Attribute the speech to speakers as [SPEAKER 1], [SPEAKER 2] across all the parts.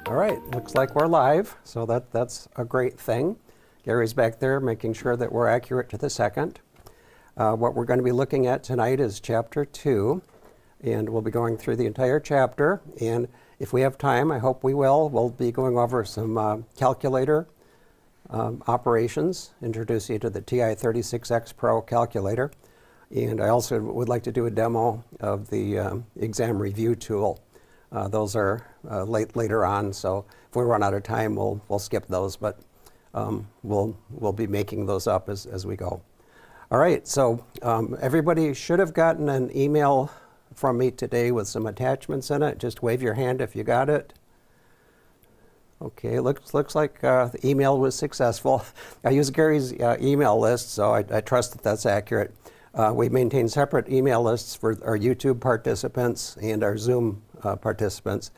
[SPEAKER 1] All right, looks like we're live, so that's a great thing. Gary's back there making sure that we're accurate to the second. What we're going to be looking at tonight is Chapter 2, and we'll be going through the entire chapter. And if we have time, I hope we will, we'll be going over some calculator operations, introduce you to the TI-36X Pro calculator. And I also would like to do a demo of the exam review tool. Those are later on, so if we run out of time, we'll skip those, but we'll be making those up as we go. All right, so everybody should have gotten an email from me today with some attachments in it. Just wave your hand if you got it. Okay, looks like the email was successful. I use Gary's email list, so I trust that that's accurate. We maintain separate email lists for our YouTube participants and our Zoom participants.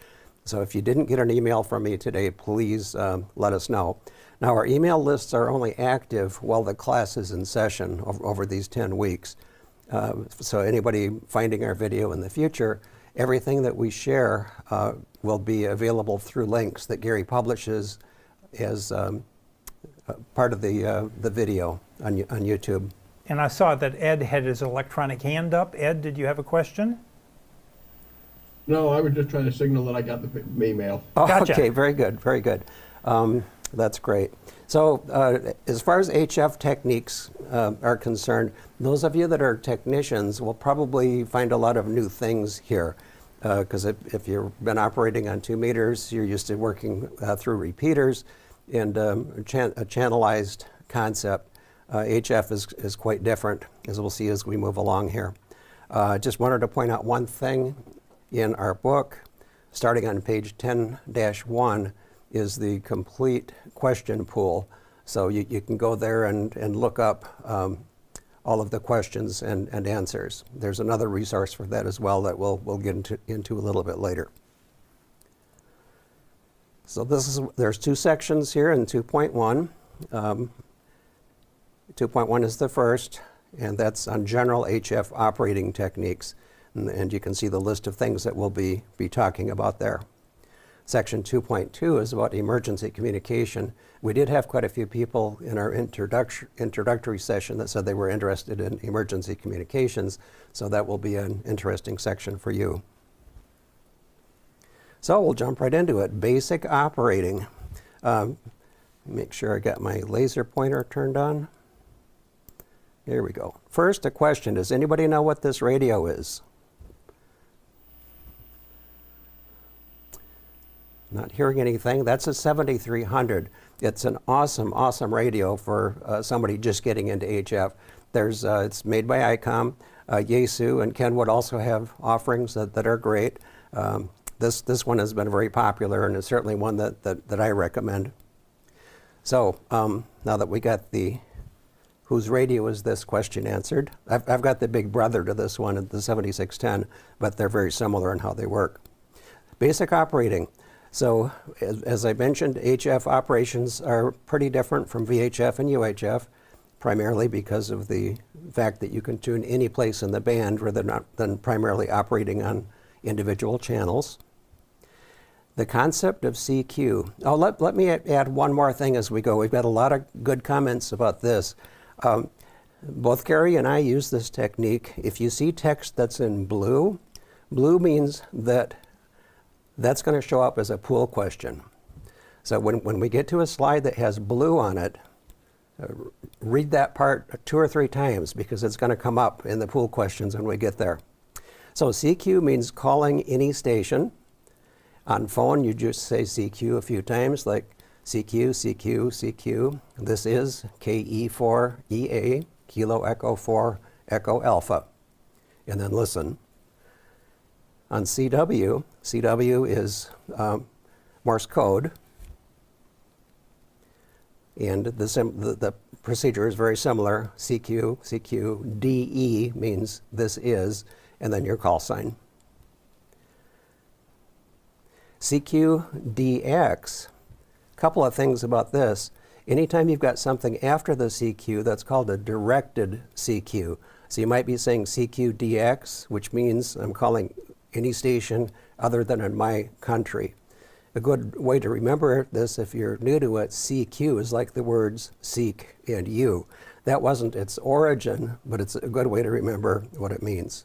[SPEAKER 1] So if you didn't get an email from me today, please let us know. Now, our email lists are only active while the class is in session over these 10 weeks. So anybody finding our video in the future, everything that we share will be available through links that Gary publishes as part of the video on YouTube.
[SPEAKER 2] And I saw that Ed had his electronic hand up. Ed, did you have a question?
[SPEAKER 3] No, I was just trying to signal that I got the email.
[SPEAKER 1] Oh,
[SPEAKER 2] Gotcha.
[SPEAKER 1] Okay, very good, very good. That's great. So as far as HF techniques are concerned, those of you that are technicians will probably find a lot of new things here. Because if you've been operating on 2 meters, you're used to working through repeaters and a channelized concept. HF is quite different, as we'll see as we move along here. Just wanted to point out one thing in our book. Starting on page 10-1 is the complete question pool. So you can go there and look up all of the questions and answers. There's another resource for that as well that we'll get into a little bit later. So there's 2 sections here in 2.1. 2.1 is the first, and that's on general HF operating techniques. And you can see the list of things that we'll be talking about there. Section 2.2 is about emergency communication. We did have quite a few people in our introductory session that said they were interested in emergency communications, so that will be an interesting section for you. So we'll jump right into it. Basic operating. Make sure I got my laser pointer turned on. Here we go. First, a question. Does anybody know what this radio is? Not hearing anything. That's a 7300. It's an awesome radio for somebody just getting into HF. It's made by ICOM. Yaesu and Kenwood also have offerings that are great. This one has been very popular and is certainly one that I recommend. So now that we got the whose radio is this question answered, I've got the big brother to this one, the 7610, but they're very similar in how they work. Basic operating. So as I mentioned, HF operations are pretty different from VHF and UHF, primarily because of the fact that you can tune any place in the band rather than primarily operating on individual channels. The concept of CQ. Oh, let me add one more thing as we go. We've got a lot of good comments about this. Both Gary and I use this technique. If you see text that's in blue, blue means that's going to show up as a pool question. So when we get to a slide that has blue on it, read that part 2 or 3 times because it's going to come up in the pool questions when we get there. So CQ means calling any station. On phone, you just say CQ a few times, like CQ, CQ, CQ. This is KE4EA, Kilo Echo 4 Echo Alpha. And then listen. On CW, CW is Morse code. And the procedure is very similar. CQ, CQ, DE means this is, and then your call sign. CQ, DX, a couple of things about this. Anytime you've got something after the CQ, that's called a directed CQ. So you might be saying CQ, DX, which means I'm calling any station other than in my country. A good way to remember this, if you're new to it, CQ is like the words seek and you. That wasn't its origin, but it's a good way to remember what it means.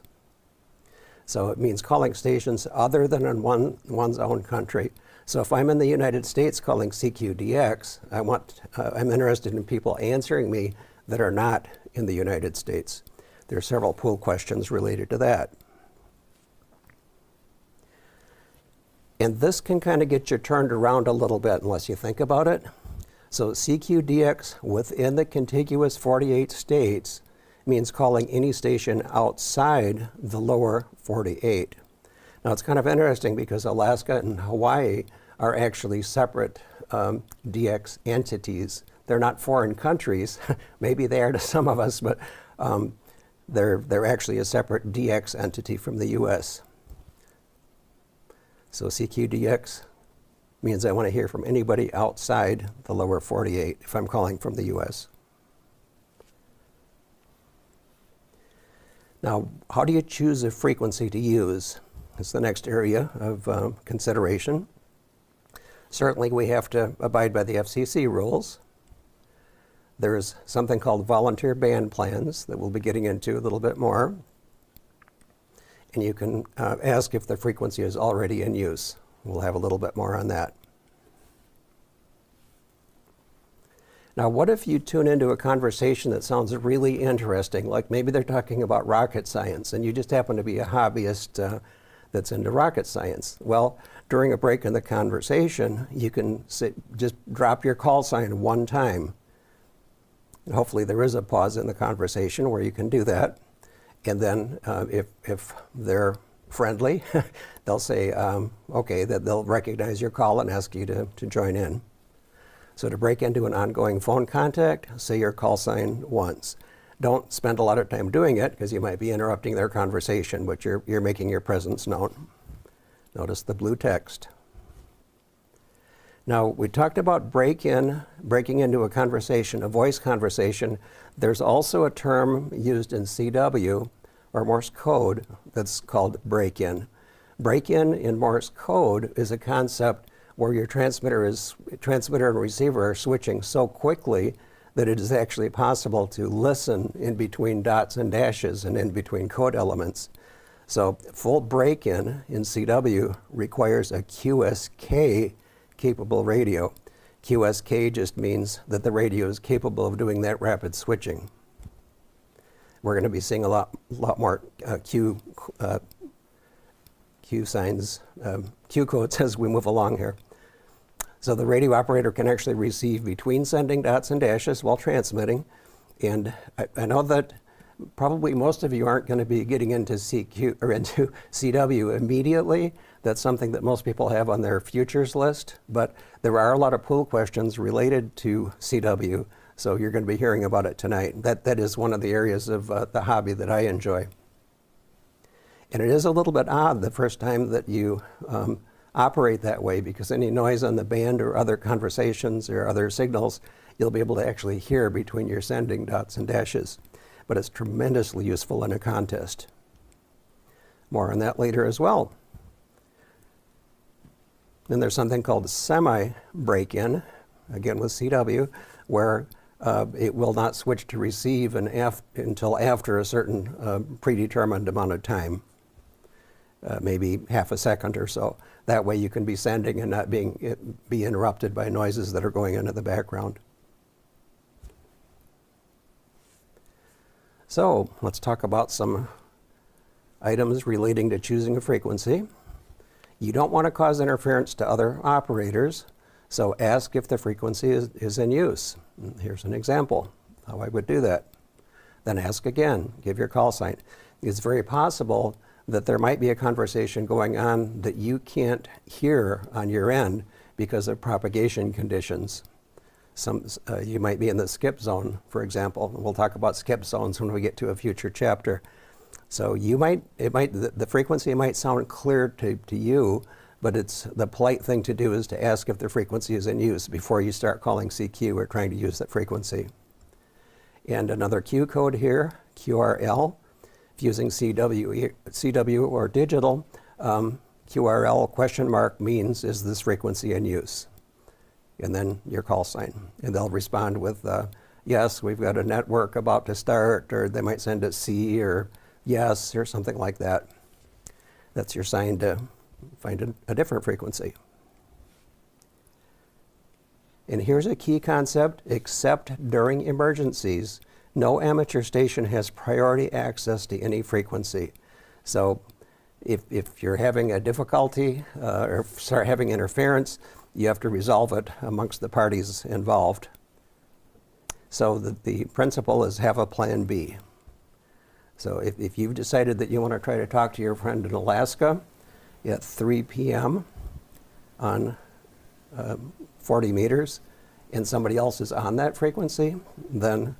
[SPEAKER 1] So it means calling stations other than in one's own country. So if I'm in the United States calling CQDX, I'm interested in people answering me that are not in the United States. There are several pool questions related to that. And this can kind of get you turned around a little bit unless you think about it. So CQDX within the contiguous 48 states means calling any station outside the lower 48. Now it's kind of interesting because Alaska and Hawaii are actually separate DX entities. They're not foreign countries. Maybe they are to some of us, but they're actually a separate DX entity from the US. So CQDX means I want to hear from anybody outside the lower 48 if I'm calling from the US. Now, how do you choose a frequency to use? It's the next area of consideration. Certainly, we have to abide by the FCC rules. There's something called volunteer band plans that we'll be getting into a little bit more. And you can ask if the frequency is already in use. We'll have a little bit more on that. Now, what if you tune into a conversation that sounds really interesting, like maybe they're talking about rocket science, and you just happen to be a hobbyist that's into rocket science? Well, during a break in the conversation, you can just drop your call sign one time. And hopefully there is a pause in the conversation where you can do that. And then if they're friendly, they'll say, okay, that they'll recognize your call and ask you to join in. So to break into an ongoing phone contact, say your call sign once. Don't spend a lot of time doing it because you might be interrupting their conversation, but you're making your presence known. Notice the blue text. Now, we talked about breaking into a conversation, a voice conversation. There's also a term used in CW, or Morse code, that's called break-in. Break-in in Morse code is a concept where your transmitter and receiver are switching so quickly that it is actually possible to listen in between dots and dashes and in between code elements. So full break-in in CW requires a QSK capable radio. QSK just means that the radio is capable of doing that rapid switching. We're going to be seeing a lot more Q signs, Q codes as we move along here. So the radio operator can actually receive between sending dots and dashes while transmitting. And I know that probably most of you aren't going to be getting into CQ or into CW immediately. That's something that most people have on their futures list, but there are a lot of pool questions related to CW, so you're going to be hearing about it tonight. That is one of the areas of the hobby that I enjoy. And it is a little bit odd the first time that you operate that way, because any noise on the band or other conversations or other signals, you'll be able to actually hear between your sending dots and dashes. But it's tremendously useful in a contest. More on that later as well. Then there's something called semi-break-in, again with CW, where it will not switch to receive until after a certain predetermined amount of time, maybe half a second or so. That way you can be sending and not be interrupted by noises that are going into the background. So let's talk about some items relating to choosing a frequency. You don't want to cause interference to other operators, so ask if the frequency is in use. Here's an example how I would do that. Then ask again, give your call sign. It's very possible that there might be a conversation going on that you can't hear on your end because of propagation conditions. You might be in the skip zone, for example. We'll talk about skip zones when we get to a future chapter. So the frequency might sound clear to you, but the polite thing to do is to ask if the frequency is in use before you start calling CQ or trying to use that frequency. And another Q code here, QRL. If using CW or digital, QRL question mark means, is this frequency in use? And then your call sign. And they'll respond with, yes, we've got a network about to start, or they might send a C or yes, or something like that. That's your sign to find a different frequency. And here's a key concept: except during emergencies, no amateur station has priority access to any frequency. So if you're having a difficulty or start having interference, you have to resolve it amongst the parties involved. So the principle is have a plan B. So if you've decided that you want to try to talk to your friend in Alaska at 3 p.m. on 40 meters, and somebody else is on that frequency, then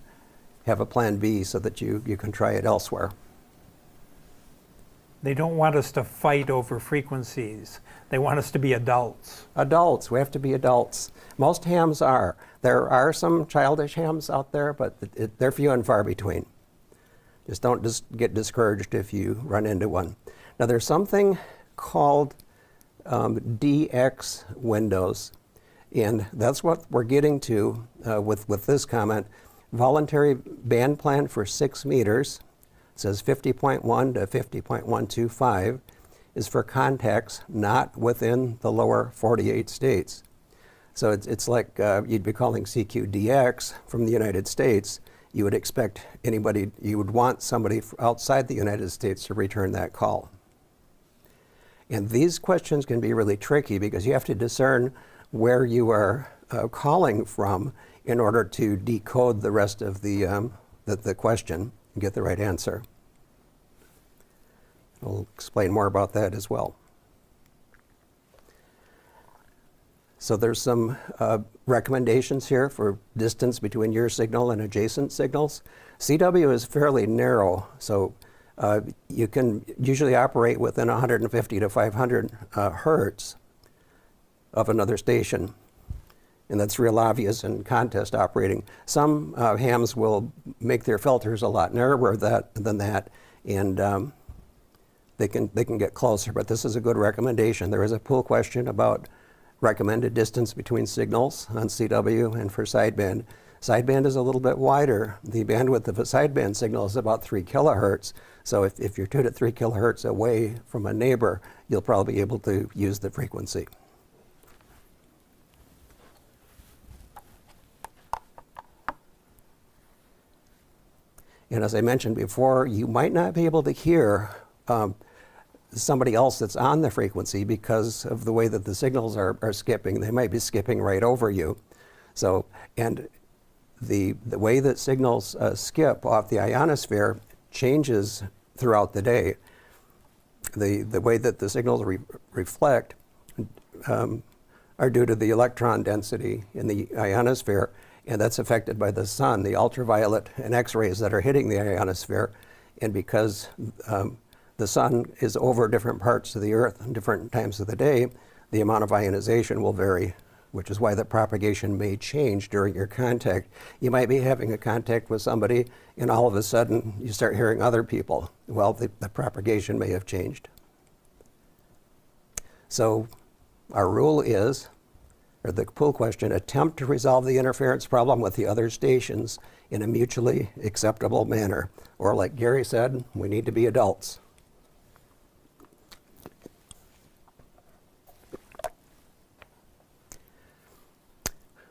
[SPEAKER 1] have a plan B so that you can try it elsewhere.
[SPEAKER 2] They don't want us to fight over frequencies. They want us to be adults.
[SPEAKER 1] Adults, we have to be adults. Most hams are. There are some childish hams out there, but they're few and far between. Just don't get discouraged if you run into one. Now there's something called DX windows, and that's what we're getting to with this comment. Voluntary band plan for 6 meters, says 50.1 to 50.125, is for contacts not within the lower 48 states. So it's like you'd be calling CQDX from the United States. You would expect anybody, you would want somebody outside the United States to return that call. And these questions can be really tricky because you have to discern where you are calling from in order to decode the rest of the question and get the right answer. I'll explain more about that as well. So there's some recommendations here for distance between your signal and adjacent signals. CW is fairly narrow, so you can usually operate within 150 to 500 hertz of another station. And that's real obvious in contest operating. Some hams will make their filters a lot narrower than that, and they can get closer, but this is a good recommendation. There is a pool question about recommended distance between signals on CW and for sideband. Sideband is a little bit wider. The bandwidth of a sideband signal is about 3 kilohertz. So if you're tuned at 3 kilohertz away from a neighbor, you'll probably be able to use the frequency. And as I mentioned before, you might not be able to hear somebody else that's on the frequency because of the way that the signals are skipping. They might be skipping right over you. So, and the way that signals skip off the ionosphere changes throughout the day. The way that the signals reflect are due to the electron density in the ionosphere, and that's affected by the sun, the ultraviolet and X-rays that are hitting the ionosphere. And because the sun is over different parts of the Earth and different times of the day, the amount of ionization will vary, which is why the propagation may change during your contact. You might be having a contact with somebody, and all of a sudden you start hearing other people. Well, the propagation may have changed. So our rule is, or the pool question, attempt to resolve the interference problem with the other stations in a mutually acceptable manner. Or like Gary said, we need to be adults.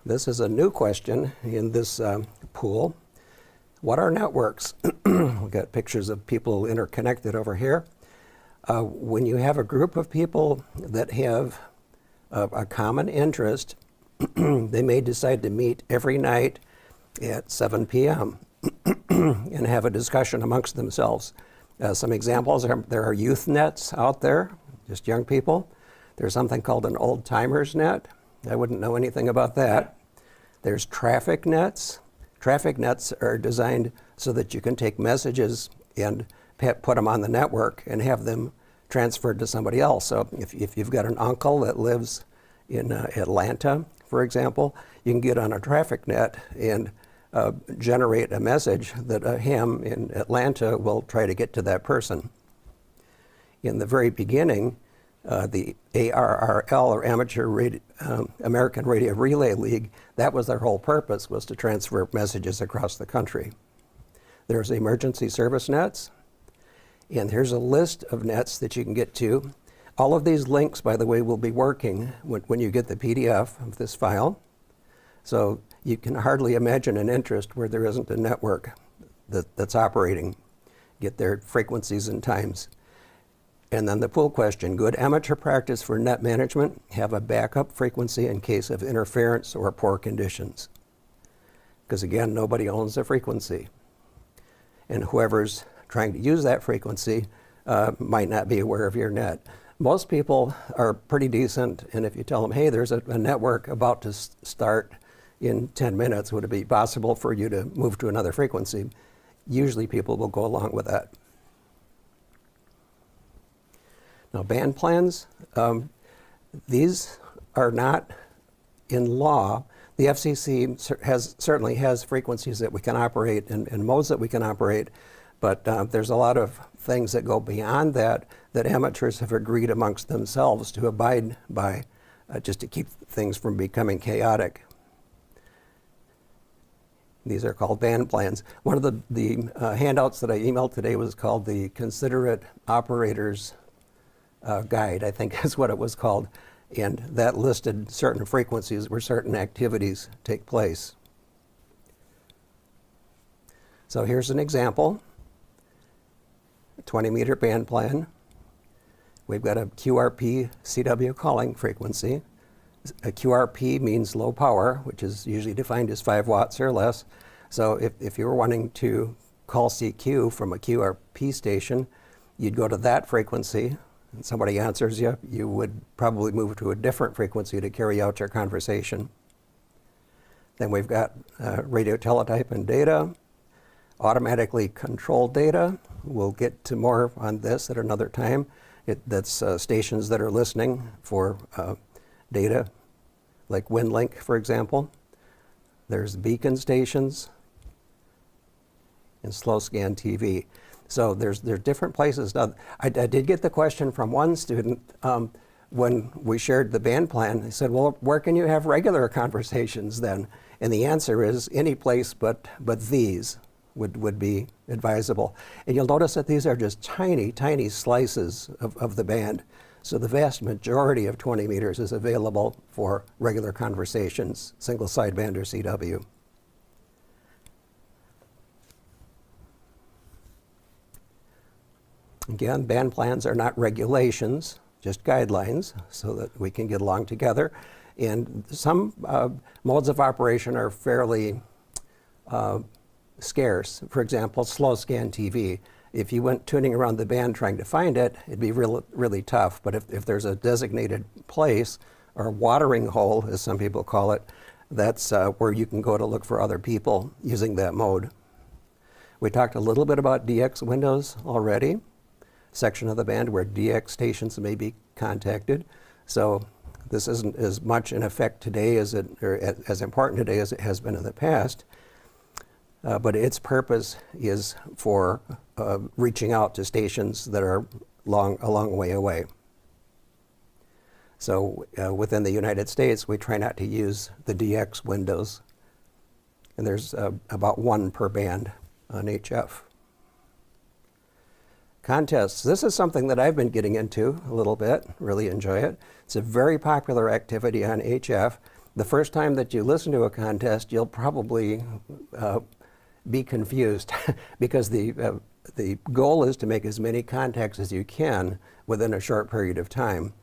[SPEAKER 1] This is a new question in this pool. What are networks? We've got pictures of people interconnected over here. When you have a group of people that have a common interest, they may decide to meet every night at 7 p.m. and have a discussion amongst themselves. Some examples are there are youth nets out there, just young people. There's something called an old timers net. I wouldn't know anything about that. There's traffic nets. Traffic nets are designed so that you can take messages and put them on the network and have them transferred to somebody else. So if you've got an uncle that lives in Atlanta, for example, you can get on a traffic net and generate a message that a ham in Atlanta will try to get to that person. In the very beginning, The ARRL, or American Radio Relay League, that was their whole purpose, was to transfer messages across the country. There's emergency service nets, and here's a list of nets that you can get to. All of these links, by the way, will be working when you get the PDF of this file. So you can hardly imagine an interest where there isn't a network that's operating. Get their frequencies and times. And then the pool question, good amateur practice for net management, have a backup frequency in case of interference or poor conditions. Because again, nobody owns the frequency. And whoever's trying to use that frequency might not be aware of your net. Most people are pretty decent, and if you tell them, hey, there's a network about to start in 10 minutes, would it be possible for you to move to another frequency? Usually people will go along with that. Now, band plans, these are not in law. The FCC certainly has frequencies that we can operate and modes that we can operate, but there's a lot of things that go beyond that amateurs have agreed amongst themselves to abide by, just to keep things from becoming chaotic. These are called band plans. One of the handouts that I emailed today was called the Considerate Operators Guide, I think is what it was called. And that listed certain frequencies where certain activities take place. So here's an example. A 20-meter band plan. We've got a QRP CW calling frequency. A QRP means low power, which is usually defined as 5 watts or less. So if you were wanting to call CQ from a QRP station, you'd go to that frequency, and somebody answers you, you would probably move to a different frequency to carry out your conversation. Then we've got radio teletype and data, automatically controlled data. We'll get to more on this at another time. That's stations that are listening for data, like WinLink, for example. There's beacon stations and slow scan TV. So there's different places. Now, I did get the question from one student when we shared the band plan. He said, well, where can you have regular conversations then? And the answer is any place but these would be advisable. And you'll notice that these are just tiny, tiny slices of the band. So the vast majority of 20 meters is available for regular conversations, single sideband or CW. Again, band plans are not regulations, just guidelines so that we can get along together. And some modes of operation are fairly scarce. For example, slow scan TV. If you went tuning around the band trying to find it, it'd be really tough. But if there's a designated place, or a watering hole, as some people call it, that's where you can go to look for other people using that mode. We talked a little bit about DX windows already, section of the band where DX stations may be contacted. So this isn't as much in effect today as as important today as it has been in the past. But its purpose is for reaching out to stations that are a long way away. So within the United States, we try not to use the DX windows. And there's about 1 per band on HF. Contests. This is something that I've been getting into a little bit, really enjoy it. It's a very popular activity on HF. The first time that you listen to a contest, you'll probably be confused because the goal is to make as many contacts as you can within a short period of time.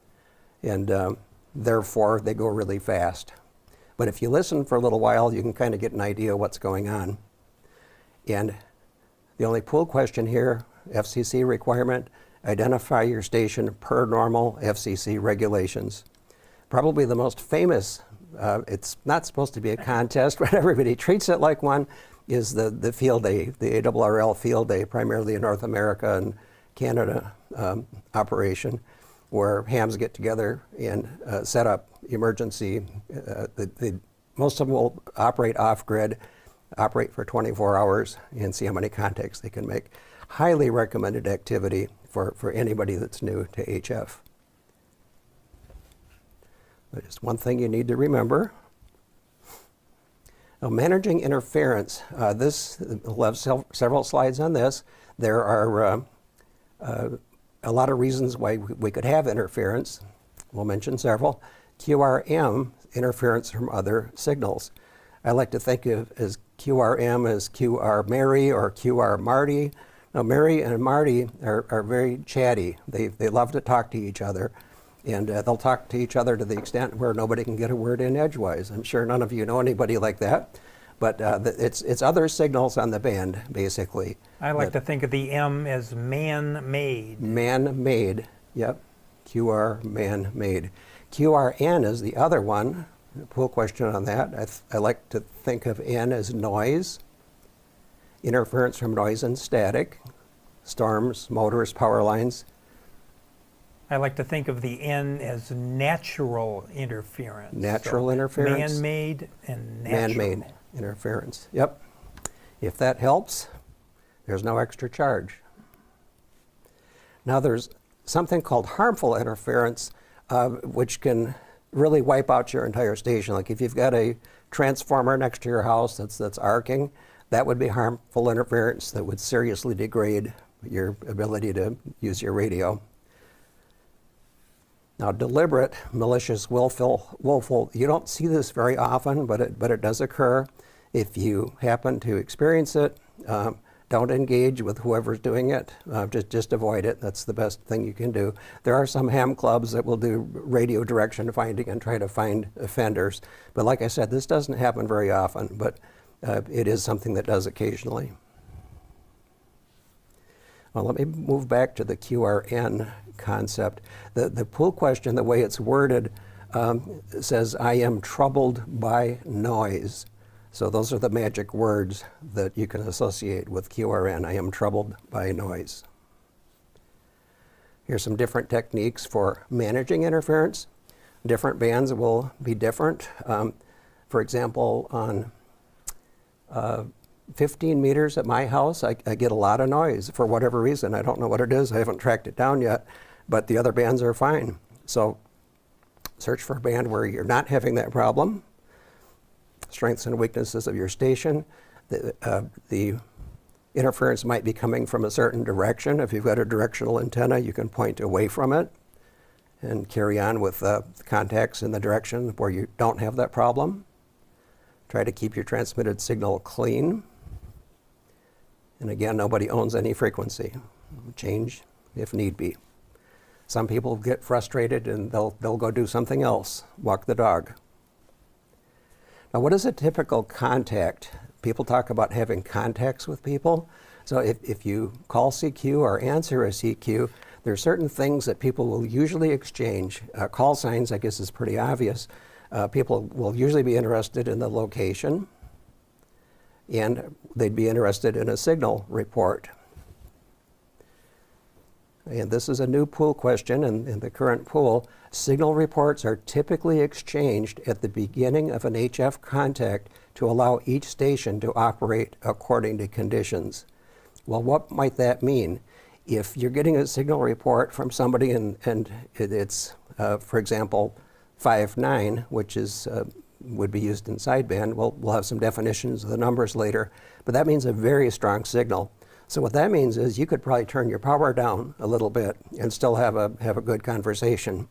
[SPEAKER 1] And therefore, they go really fast. But if you listen for a little while, you can kind of get an idea of what's going on. And the only pool question here, FCC requirement, identify your station per normal FCC regulations. Probably the most famous, it's not supposed to be a contest, but everybody treats it like one, is the field day, the ARRL field day, primarily in North America and Canada operation, where hams get together and set up emergency. Most of them will operate off-grid, operate for 24 hours, and see how many contacts they can make. Highly recommended activity for anybody that's new to HF. Just one thing you need to remember. Now, managing interference. We'll have several slides on this. There are a lot of reasons why we could have interference. We'll mention several. QRM, interference from other signals. I like to think of as QRM as QR Mary or QR Marty. Now, Mary and Marty are very chatty. They love to talk to each other. And they'll talk to each other to the extent where nobody can get a word in edgewise. I'm sure none of you know anybody like that. But it's other signals on the band, basically.
[SPEAKER 2] I like to think of the M as man-made.
[SPEAKER 1] Man-made, yep. QR, man-made. QRN is the other one. Pool question on that. I like to think of N as noise. Interference from noise and static. Storms, motors, power lines.
[SPEAKER 2] I like to think of the N as natural interference.
[SPEAKER 1] Natural interference.
[SPEAKER 2] Man-made and natural.
[SPEAKER 1] Man-made interference, yep. If that helps, there's no extra charge. Now there's something called harmful interference, which can really wipe out your entire station. Like if you've got a transformer next to your house that's arcing, that would be harmful interference that would seriously degrade your ability to use your radio. Now, deliberate, malicious, willful, you don't see this very often, but it does occur. If you happen to experience it, don't engage with whoever's doing it. Just avoid it. That's the best thing you can do. There are some ham clubs that will do radio direction finding and try to find offenders. But like I said, this doesn't happen very often, but it is something that does occasionally. Well, let me move back to the QRN concept. The pool question, the way it's worded, says, I am troubled by noise. So those are the magic words that you can associate with QRN. I am troubled by noise. Here's some different techniques for managing interference. Different bands will be different. For example, on 15 meters at my house, I get a lot of noise for whatever reason. I don't know what it is. I haven't tracked it down yet, but the other bands are fine. So search for a band where you're not having that problem. Strengths and weaknesses of your station. The interference might be coming from a certain direction. If you've got a directional antenna, you can point away from it and carry on with contacts in the direction where you don't have that problem. Try to keep your transmitted signal clean. And again, nobody owns any frequency. Change if need be. Some people get frustrated and they'll go do something else, walk the dog. Now, what is a typical contact? People talk about having contacts with people. So if you call CQ or answer a CQ, there are certain things that people will usually exchange. Call signs, I guess, is pretty obvious. People will usually be interested in the location, and they'd be interested in a signal report. And this is a new pool question in the current pool. Signal reports are typically exchanged at the beginning of an HF contact to allow each station to operate according to conditions. Well, what might that mean? If you're getting a signal report from somebody and it's, for example, 5.9, which is would be used in sideband, we'll have some definitions of the numbers later, but that means a very strong signal. So what that means is you could probably turn your power down a little bit and still have a good conversation.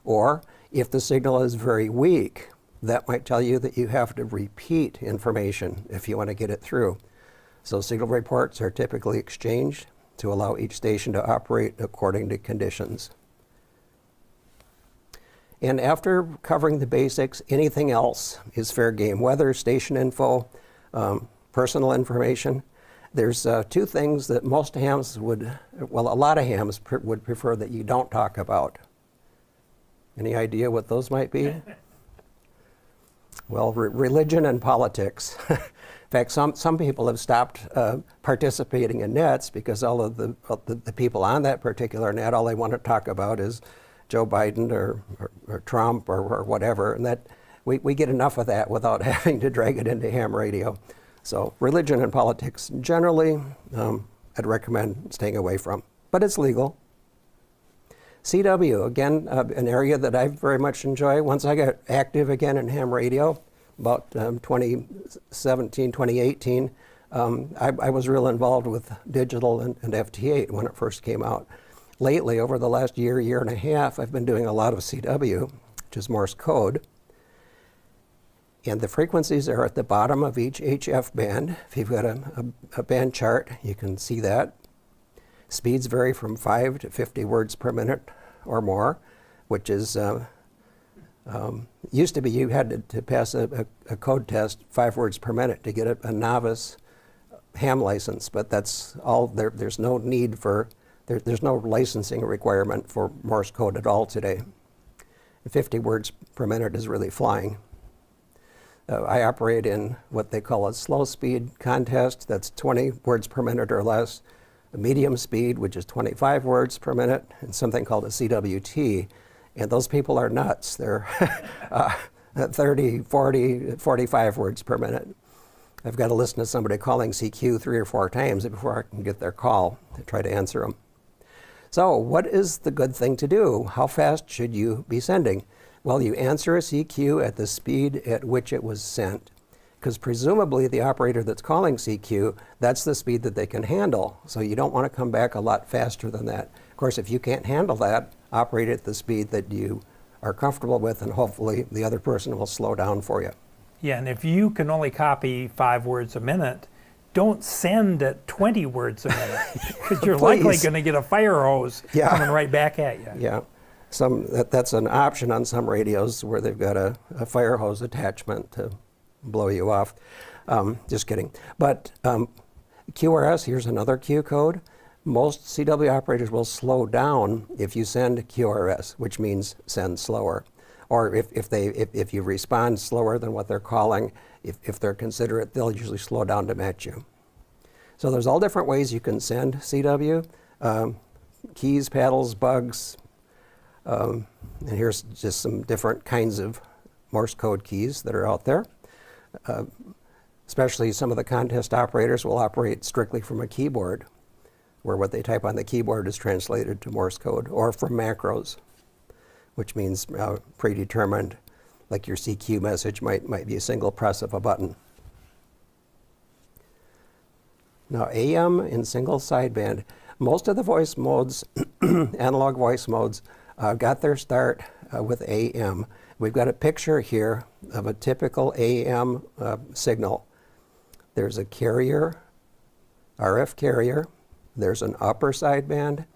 [SPEAKER 1] Or if the signal is very weak, that might tell you that you have to repeat information if you want to get it through. So signal reports are typically exchanged to allow each station to operate according to conditions. And after covering the basics, anything else is fair game. Weather, station info, personal information. There's two things that most hams would, well, a lot of hams would prefer that you don't talk about. Any idea what those might be? Well, religion and politics. In fact, some people have stopped participating in nets because all of the people on that particular net, all they want to talk about is Joe Biden or Trump or whatever, and that we get enough of that without having to drag it into ham radio. So religion and politics generally I'd recommend staying away from, but it's legal. CW, again, an area that I very much enjoy. Once I got active again in ham radio, about 2017, 2018, I was real involved with digital and FT8 when it first came out. Lately, over the last year, year and a half, I've been doing a lot of CW, which is Morse code. And the frequencies are at the bottom of each HF band. If you've got a band chart, you can see that. Speeds vary from 5 to 50 words per minute or more, which is, used to be you had to pass a code test 5 words per minute to get a novice ham license, but that's all, there's no need for, there's no licensing requirement for Morse code at all today. 50 words per minute is really flying. I operate in what they call a slow speed contest, that's 20 words per minute or less, a medium speed, which is 25 words per minute, and something called a CWT. And those people are nuts. They're 30, 40, 45 words per minute. I've got to listen to somebody calling CQ 3 or 4 times before I can get their call to try to answer them. So what is the good thing to do? How fast should you be sending? Well, you answer a CQ at the speed at which it was sent, because presumably the operator that's calling CQ, that's the speed that they can handle. So you don't want to come back a lot faster than that. Of course, if you can't handle that, operate at the speed that you are comfortable with, and hopefully the other person will slow down for you.
[SPEAKER 2] Yeah, and if you can only copy 5 words a minute, don't send at 20 words a minute, because you're likely going to get a fire hose coming right back at you.
[SPEAKER 1] Yeah. That's an option on some radios where they've got a fire hose attachment to blow you off. Just kidding. But QRS, here's another Q code. Most CW operators will slow down if you send QRS, which means send slower. Or if you respond slower than what they're calling, if they're considerate, they'll usually slow down to match you. So there's all different ways you can send CW. Keys, paddles, bugs. And here's just some different kinds of Morse code keys that are out there. Especially some of the contest operators will operate strictly from a keyboard, where what they type on the keyboard is translated to Morse code, or from macros, which means predetermined, like your CQ message might be a single press of a button. Now, AM in single sideband, most of the voice modes, analog voice modes, got their start with AM. We've got a picture here of a typical AM signal. There's a carrier, RF carrier, there's an upper sideband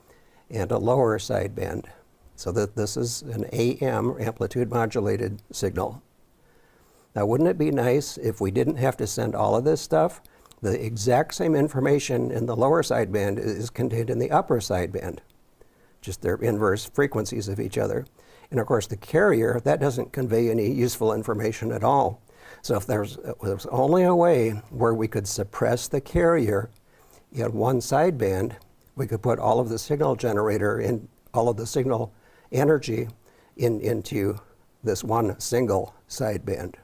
[SPEAKER 1] and a lower sideband. So that this is an AM, amplitude modulated signal. Now, wouldn't it be nice if we didn't have to send all of this stuff? The exact same information in the lower sideband is contained in the upper sideband. Just their inverse frequencies of each other. And of course, the carrier, that doesn't convey any useful information at all. So if there's only a way where we could suppress the carrier in one sideband, we could put all of the signal generator in, all of the signal energy into this one single sideband.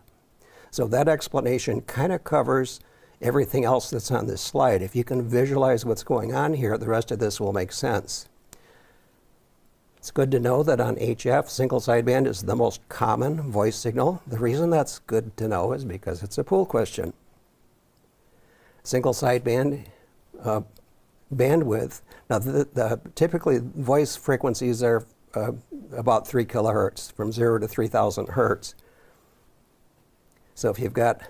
[SPEAKER 1] So that explanation kind of covers everything else that's on this slide. If you can visualize what's going on here, the rest of this will make sense. It's good to know that on HF, single sideband is the most common voice signal. The reason that's good to know is because it's a pool question. Single sideband bandwidth. Now, typically voice frequencies are about 3 kilohertz, from 0 to 3,000 hertz. So if you've got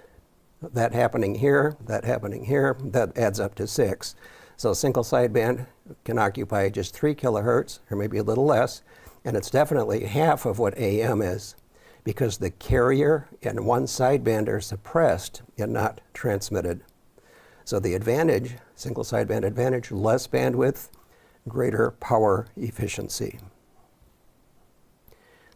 [SPEAKER 1] that happening here, that adds up to 6. So single sideband can occupy just 3 kilohertz, or maybe a little less, and it's definitely half of what AM is, because the carrier and one sideband are suppressed and not transmitted. So the advantage, single sideband advantage, less bandwidth, greater power efficiency.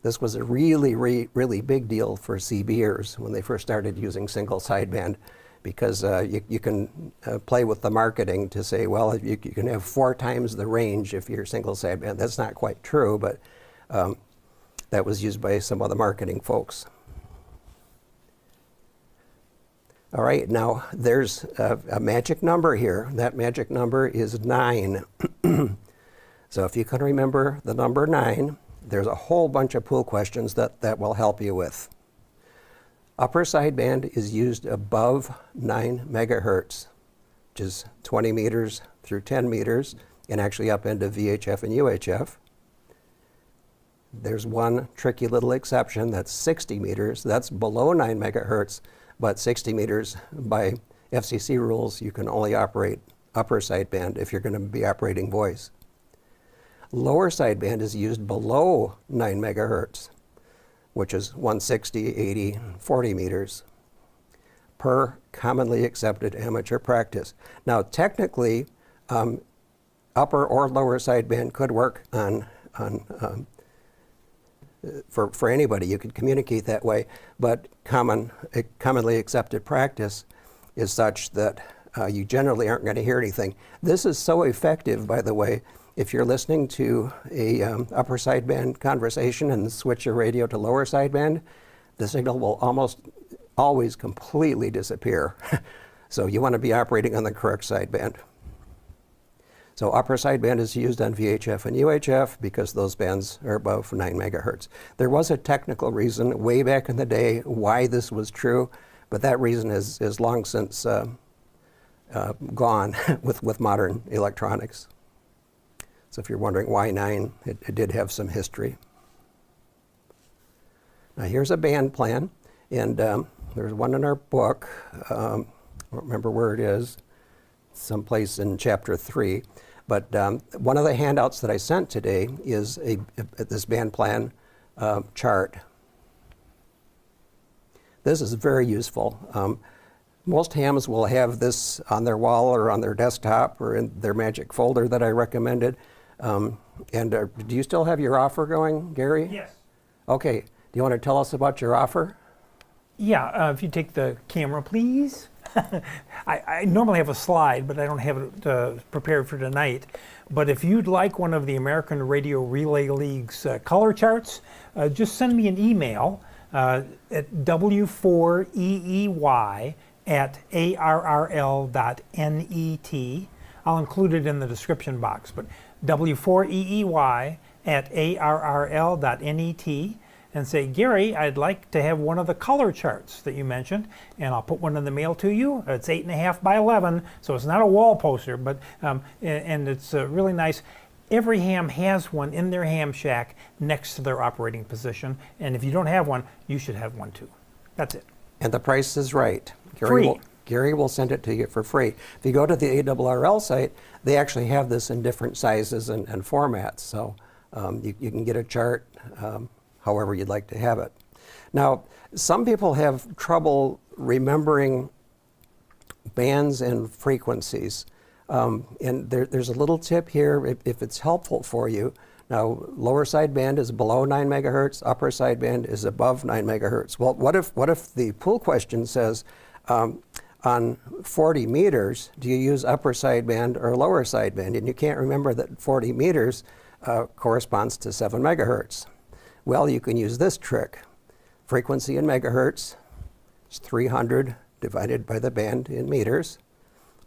[SPEAKER 1] This was a really big deal for CBers when they first started using single sideband, because you can play with the marketing to say, well, you can have 4 times the range if you're single sideband. That's not quite true, but that was used by some of the marketing folks. All right, now there's a magic number here. That magic number is 9. So if you can remember the number 9, there's a whole bunch of pool questions that will help you with. Upper sideband is used above 9 megahertz, which is 20 meters through 10 meters, and actually up into VHF and UHF. There's one tricky little exception, that's 60 meters. That's below 9 megahertz, but 60 meters by FCC rules, you can only operate upper sideband if you're going to be operating voice. Lower sideband is used below 9 megahertz, which is 160, 80, 40 meters per commonly accepted amateur practice. Now, technically, upper or lower sideband could work for anybody. You could communicate that way, but commonly accepted practice is such that you generally aren't going to hear anything. This is so effective, by the way, if you're listening to a upper sideband conversation and switch your radio to lower sideband, the signal will almost always completely disappear. So you want to be operating on the correct sideband. So upper sideband is used on VHF and UHF because those bands are above 9 megahertz. There was a technical reason way back in the day why this was true, but that reason is long since gone with modern electronics. So if you're wondering why 9, it did have some history. Now here's a band plan, and there's one in our book. I don't remember where it is, someplace in chapter 3. But one of the handouts that I sent today is this band plan chart. This is very useful. Most hams will have this on their wall or on their desktop or in their magic folder that I recommended. Do you still have your offer going, Gary?
[SPEAKER 2] Yes.
[SPEAKER 1] Okay. Do you want to tell us about your offer?
[SPEAKER 2] Yeah, if you take the camera, please. I normally have a slide, but I don't have it prepared for tonight. But if you'd like one of the American Radio Relay League's color charts, just send me an email at w4eey@arrl.net. I'll include it in the description box, but w4eey@arrl.net, and say, Gary, I'd like to have one of the color charts that you mentioned, and I'll put one in the mail to you. It's 8.5 by 11, so it's not a wall poster, but and it's really nice. Every ham has one in their ham shack next to their operating position, and if you don't have one, you should have one too. That's it.
[SPEAKER 1] And the price is right.
[SPEAKER 2] Free.
[SPEAKER 1] Gary will send it to you for free. If you go to the ARRL site, they actually have this in different sizes and formats. So you can get a chart however you'd like to have it. Now, some people have trouble remembering bands and frequencies. And there's a little tip here if it's helpful for you. Now, lower sideband is below 9 megahertz, upper sideband is above 9 megahertz. Well, what if the pool question says, on 40 meters, do you use upper sideband or lower sideband? And you can't remember that 40 meters corresponds to 7 megahertz. Well, you can use this trick. Frequency in megahertz is 300 divided by the band in meters,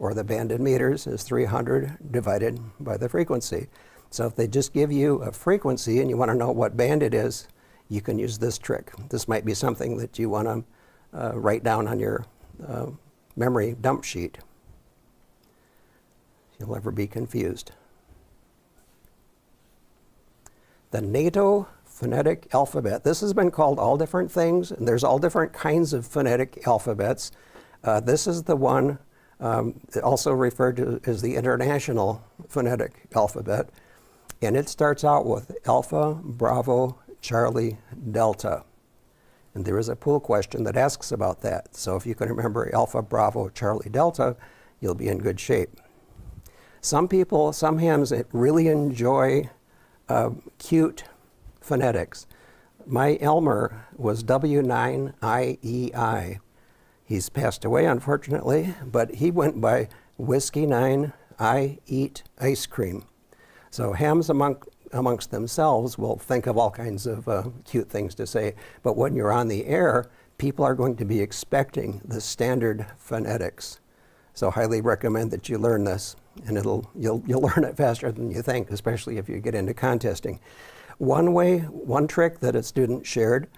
[SPEAKER 1] or the band in meters is 300 divided by the frequency. So if they just give you a frequency and you want to know what band it is, you can use this trick. This might be something that you want to write down on your memory dump sheet. You'll never be confused. The NATO phonetic alphabet. This has been called all different things, and there's all different kinds of phonetic alphabets. This is the one also referred to as the International Phonetic Alphabet, and it starts out with Alpha, Bravo, Charlie, Delta. And there is a pool question that asks about that. So if you can remember Alpha, Bravo, Charlie, Delta, you'll be in good shape. Some people, some hams really enjoy cute phonetics. My Elmer was W9IEI. He's passed away, unfortunately, but he went by Whiskey 9, I eat ice cream. So hams amongst themselves will think of all kinds of cute things to say, but when you're on the air, people are going to be expecting the standard phonetics. So highly recommend that you learn this. and you'll learn it faster than you think, especially if you get into contesting. One trick that a student shared,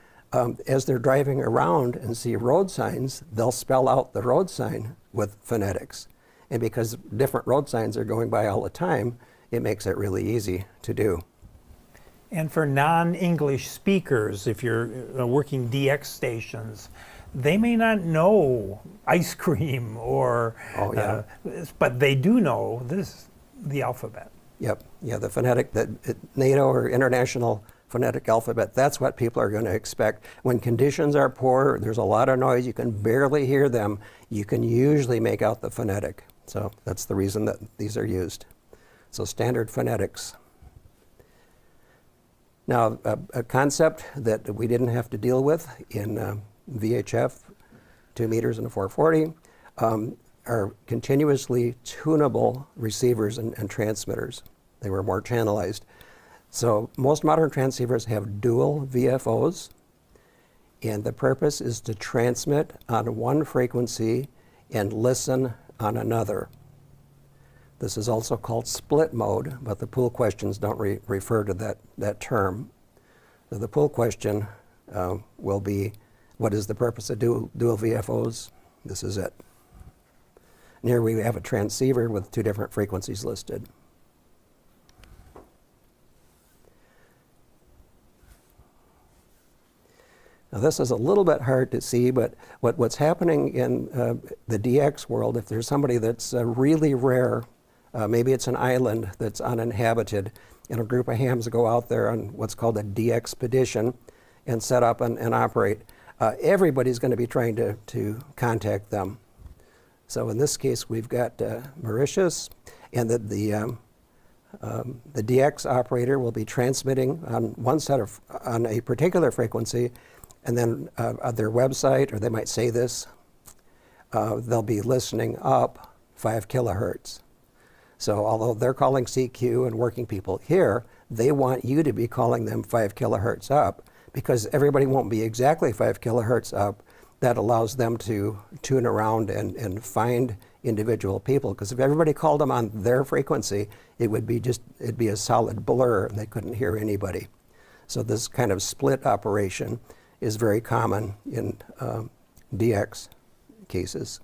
[SPEAKER 1] as they're driving around and see road signs, they'll spell out the road sign with phonetics. And because different road signs are going by all the time, it makes it really easy to do.
[SPEAKER 2] And for non-English speakers, if you're working DX stations, they may not know ice cream or, but they do know the alphabet.
[SPEAKER 1] Yep, yeah, the phonetic, NATO or International Phonetic Alphabet, that's what people are going to expect. When conditions are poor, there's a lot of noise, you can barely hear them, you can usually make out the phonetic. So that's the reason that these are used. So standard phonetics. Now, a concept that we didn't have to deal with in VHF, 2 meters and a 440, are continuously tunable receivers and transmitters. They were more channelized. So most modern transceivers have dual VFOs, and the purpose is to transmit on one frequency and listen on another. This is also called split mode, but the pool questions don't refer to that term. So the pool question will be, what is the purpose of dual VFOs? This is it. And here we have a transceiver with 2 different frequencies listed. Now this is a little bit hard to see, but what's happening in the DX world, if there's somebody that's really rare, maybe it's an island that's uninhabited, and a group of hams go out there on what's called a DXpedition and set up and operate. Everybody's going to be trying to contact them. So in this case, we've got Mauritius, and the DX operator will be transmitting on a particular frequency, and then on their website, or they might say this, they'll be listening up 5 kilohertz. So although they're calling CQ and working people here, they want you to be calling them 5 kilohertz up, because everybody won't be exactly 5 kilohertz up. That allows them to tune around and find individual people, because if everybody called them on their frequency, it'd be a solid blur and they couldn't hear anybody. So this kind of split operation is very common in DX cases.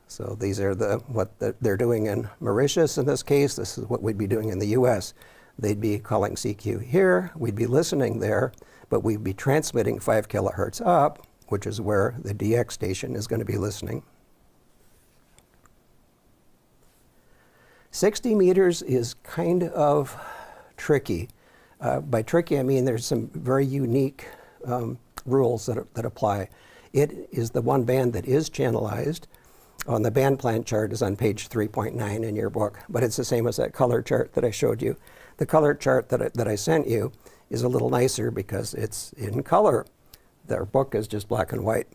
[SPEAKER 1] So these are what they're doing in Mauritius in this case. This is what we'd be doing in the US. They'd be calling CQ here, we'd be listening there, but we'd be transmitting 5 kilohertz up, which is where the DX station is going to be listening. 60 meters is kind of tricky. By tricky, I mean there's some very unique rules that apply. It is the one band that is channelized. On the band plan chart is on page 3.9 in your book, but it's the same as that color chart that I showed you. The color chart that I sent you is a little nicer because it's in color. Their book is just black and white.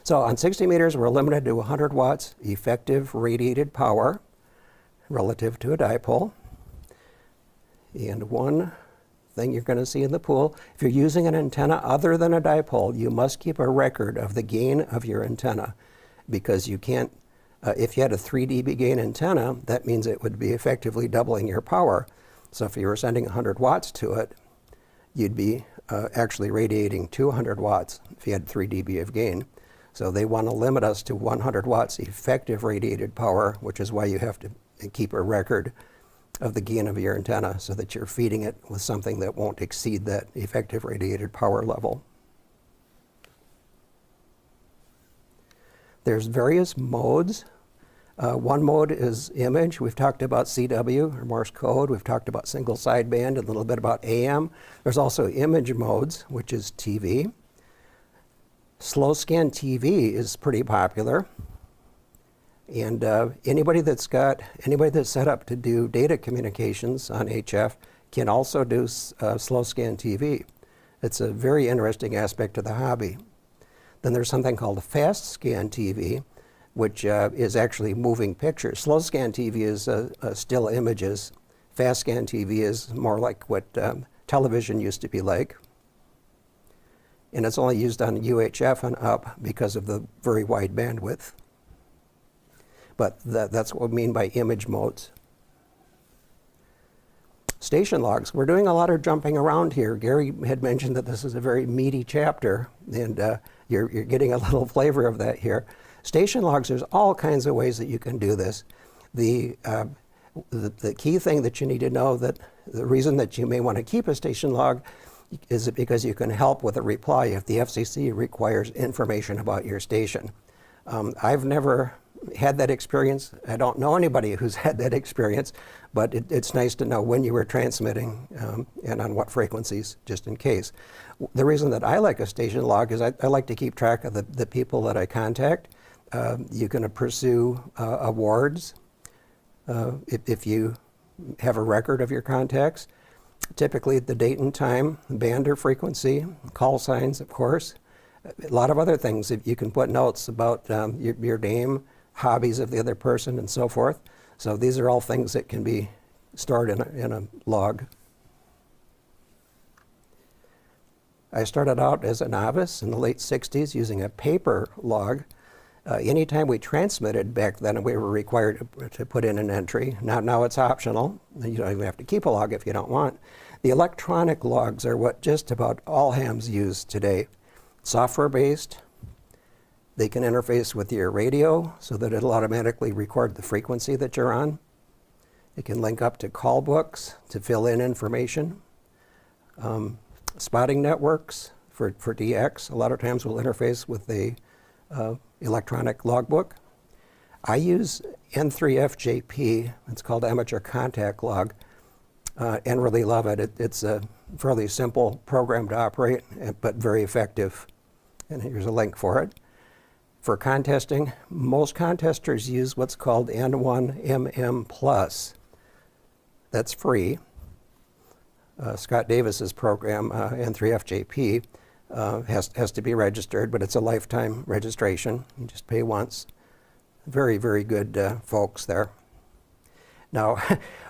[SPEAKER 1] So on 60 meters, we're limited to 100 watts effective radiated power relative to a dipole. And one thing you're going to see in the pool, if you're using an antenna other than a dipole, you must keep a record of the gain of your antenna, because you can't, if you had a 3 dB gain antenna, that means it would be effectively doubling your power. So if you were sending 100 watts to it, you'd be actually radiating 200 watts if you had 3 dB of gain. So they want to limit us to 100 watts effective radiated power, which is why you have to keep a record of the gain of your antenna so that you're feeding it with something that won't exceed that effective radiated power level. There's various modes. One mode is image. We've talked about CW, or Morse code. We've talked about single sideband, a little bit about AM. There's also image modes, which is TV. Slow scan TV is pretty popular. And anybody that's set up to do data communications on HF can also do slow scan TV. It's a very interesting aspect of the hobby. Then there's something called fast scan TV, which is actually moving pictures. Slow scan TV is still images. Fast scan TV is more like what television used to be like. And it's only used on UHF and up because of the very wide bandwidth. but that's what we mean by image modes. Station logs. We're doing a lot of jumping around here. Gary had mentioned that this is a very meaty chapter, and you're getting a little flavor of that here. Station logs, there's all kinds of ways that you can do this. The key thing that you need to know, that the reason that you may want to keep a station log is because you can help with a reply if the FCC requires information about your station. I've never had that experience. I don't know anybody who's had that experience, but it's nice to know when you were transmitting and on what frequencies, just in case. The reason that I like a station log is I like to keep track of the people that I contact. You can pursue awards if you have a record of your contacts. Typically the date and time, band or frequency, call signs, of course. A lot of other things. If you can put notes about your name, hobbies of the other person, and so forth. So these are all things that can be stored in a log. I started out as a novice in the late 60s using a paper log. Anytime we transmitted back then, we were required to put in an entry. Now it's optional. You don't even have to keep a log if you don't want. The electronic logs are what just about all hams use today. Software-based. They can interface with your radio so that it'll automatically record the frequency that you're on. It can link up to call books to fill in information. Spotting networks for DX, a lot of times will interface with the electronic logbook. I use N3FJP, it's called Amateur Contact Log, and really love it. It's a fairly simple program to operate, but very effective. And here's a link for it. For contesting, most contesters use what's called N1MM+. That's free. Scott Davis's program, N3FJP, has to be registered, but it's a lifetime registration. You just pay once. Very, very good folks there. Now,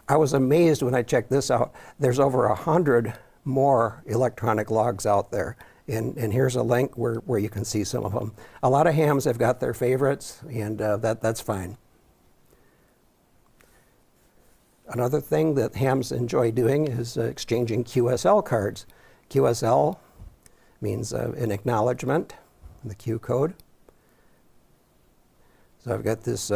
[SPEAKER 1] I was amazed when I checked this out. There's over 100 more electronic logs out there. And here's a link where you can see some of them. A lot of hams have got their favorites, and that's fine. Another thing that hams enjoy doing is exchanging QSL cards. QSL means an acknowledgement, the Q code. So I've got this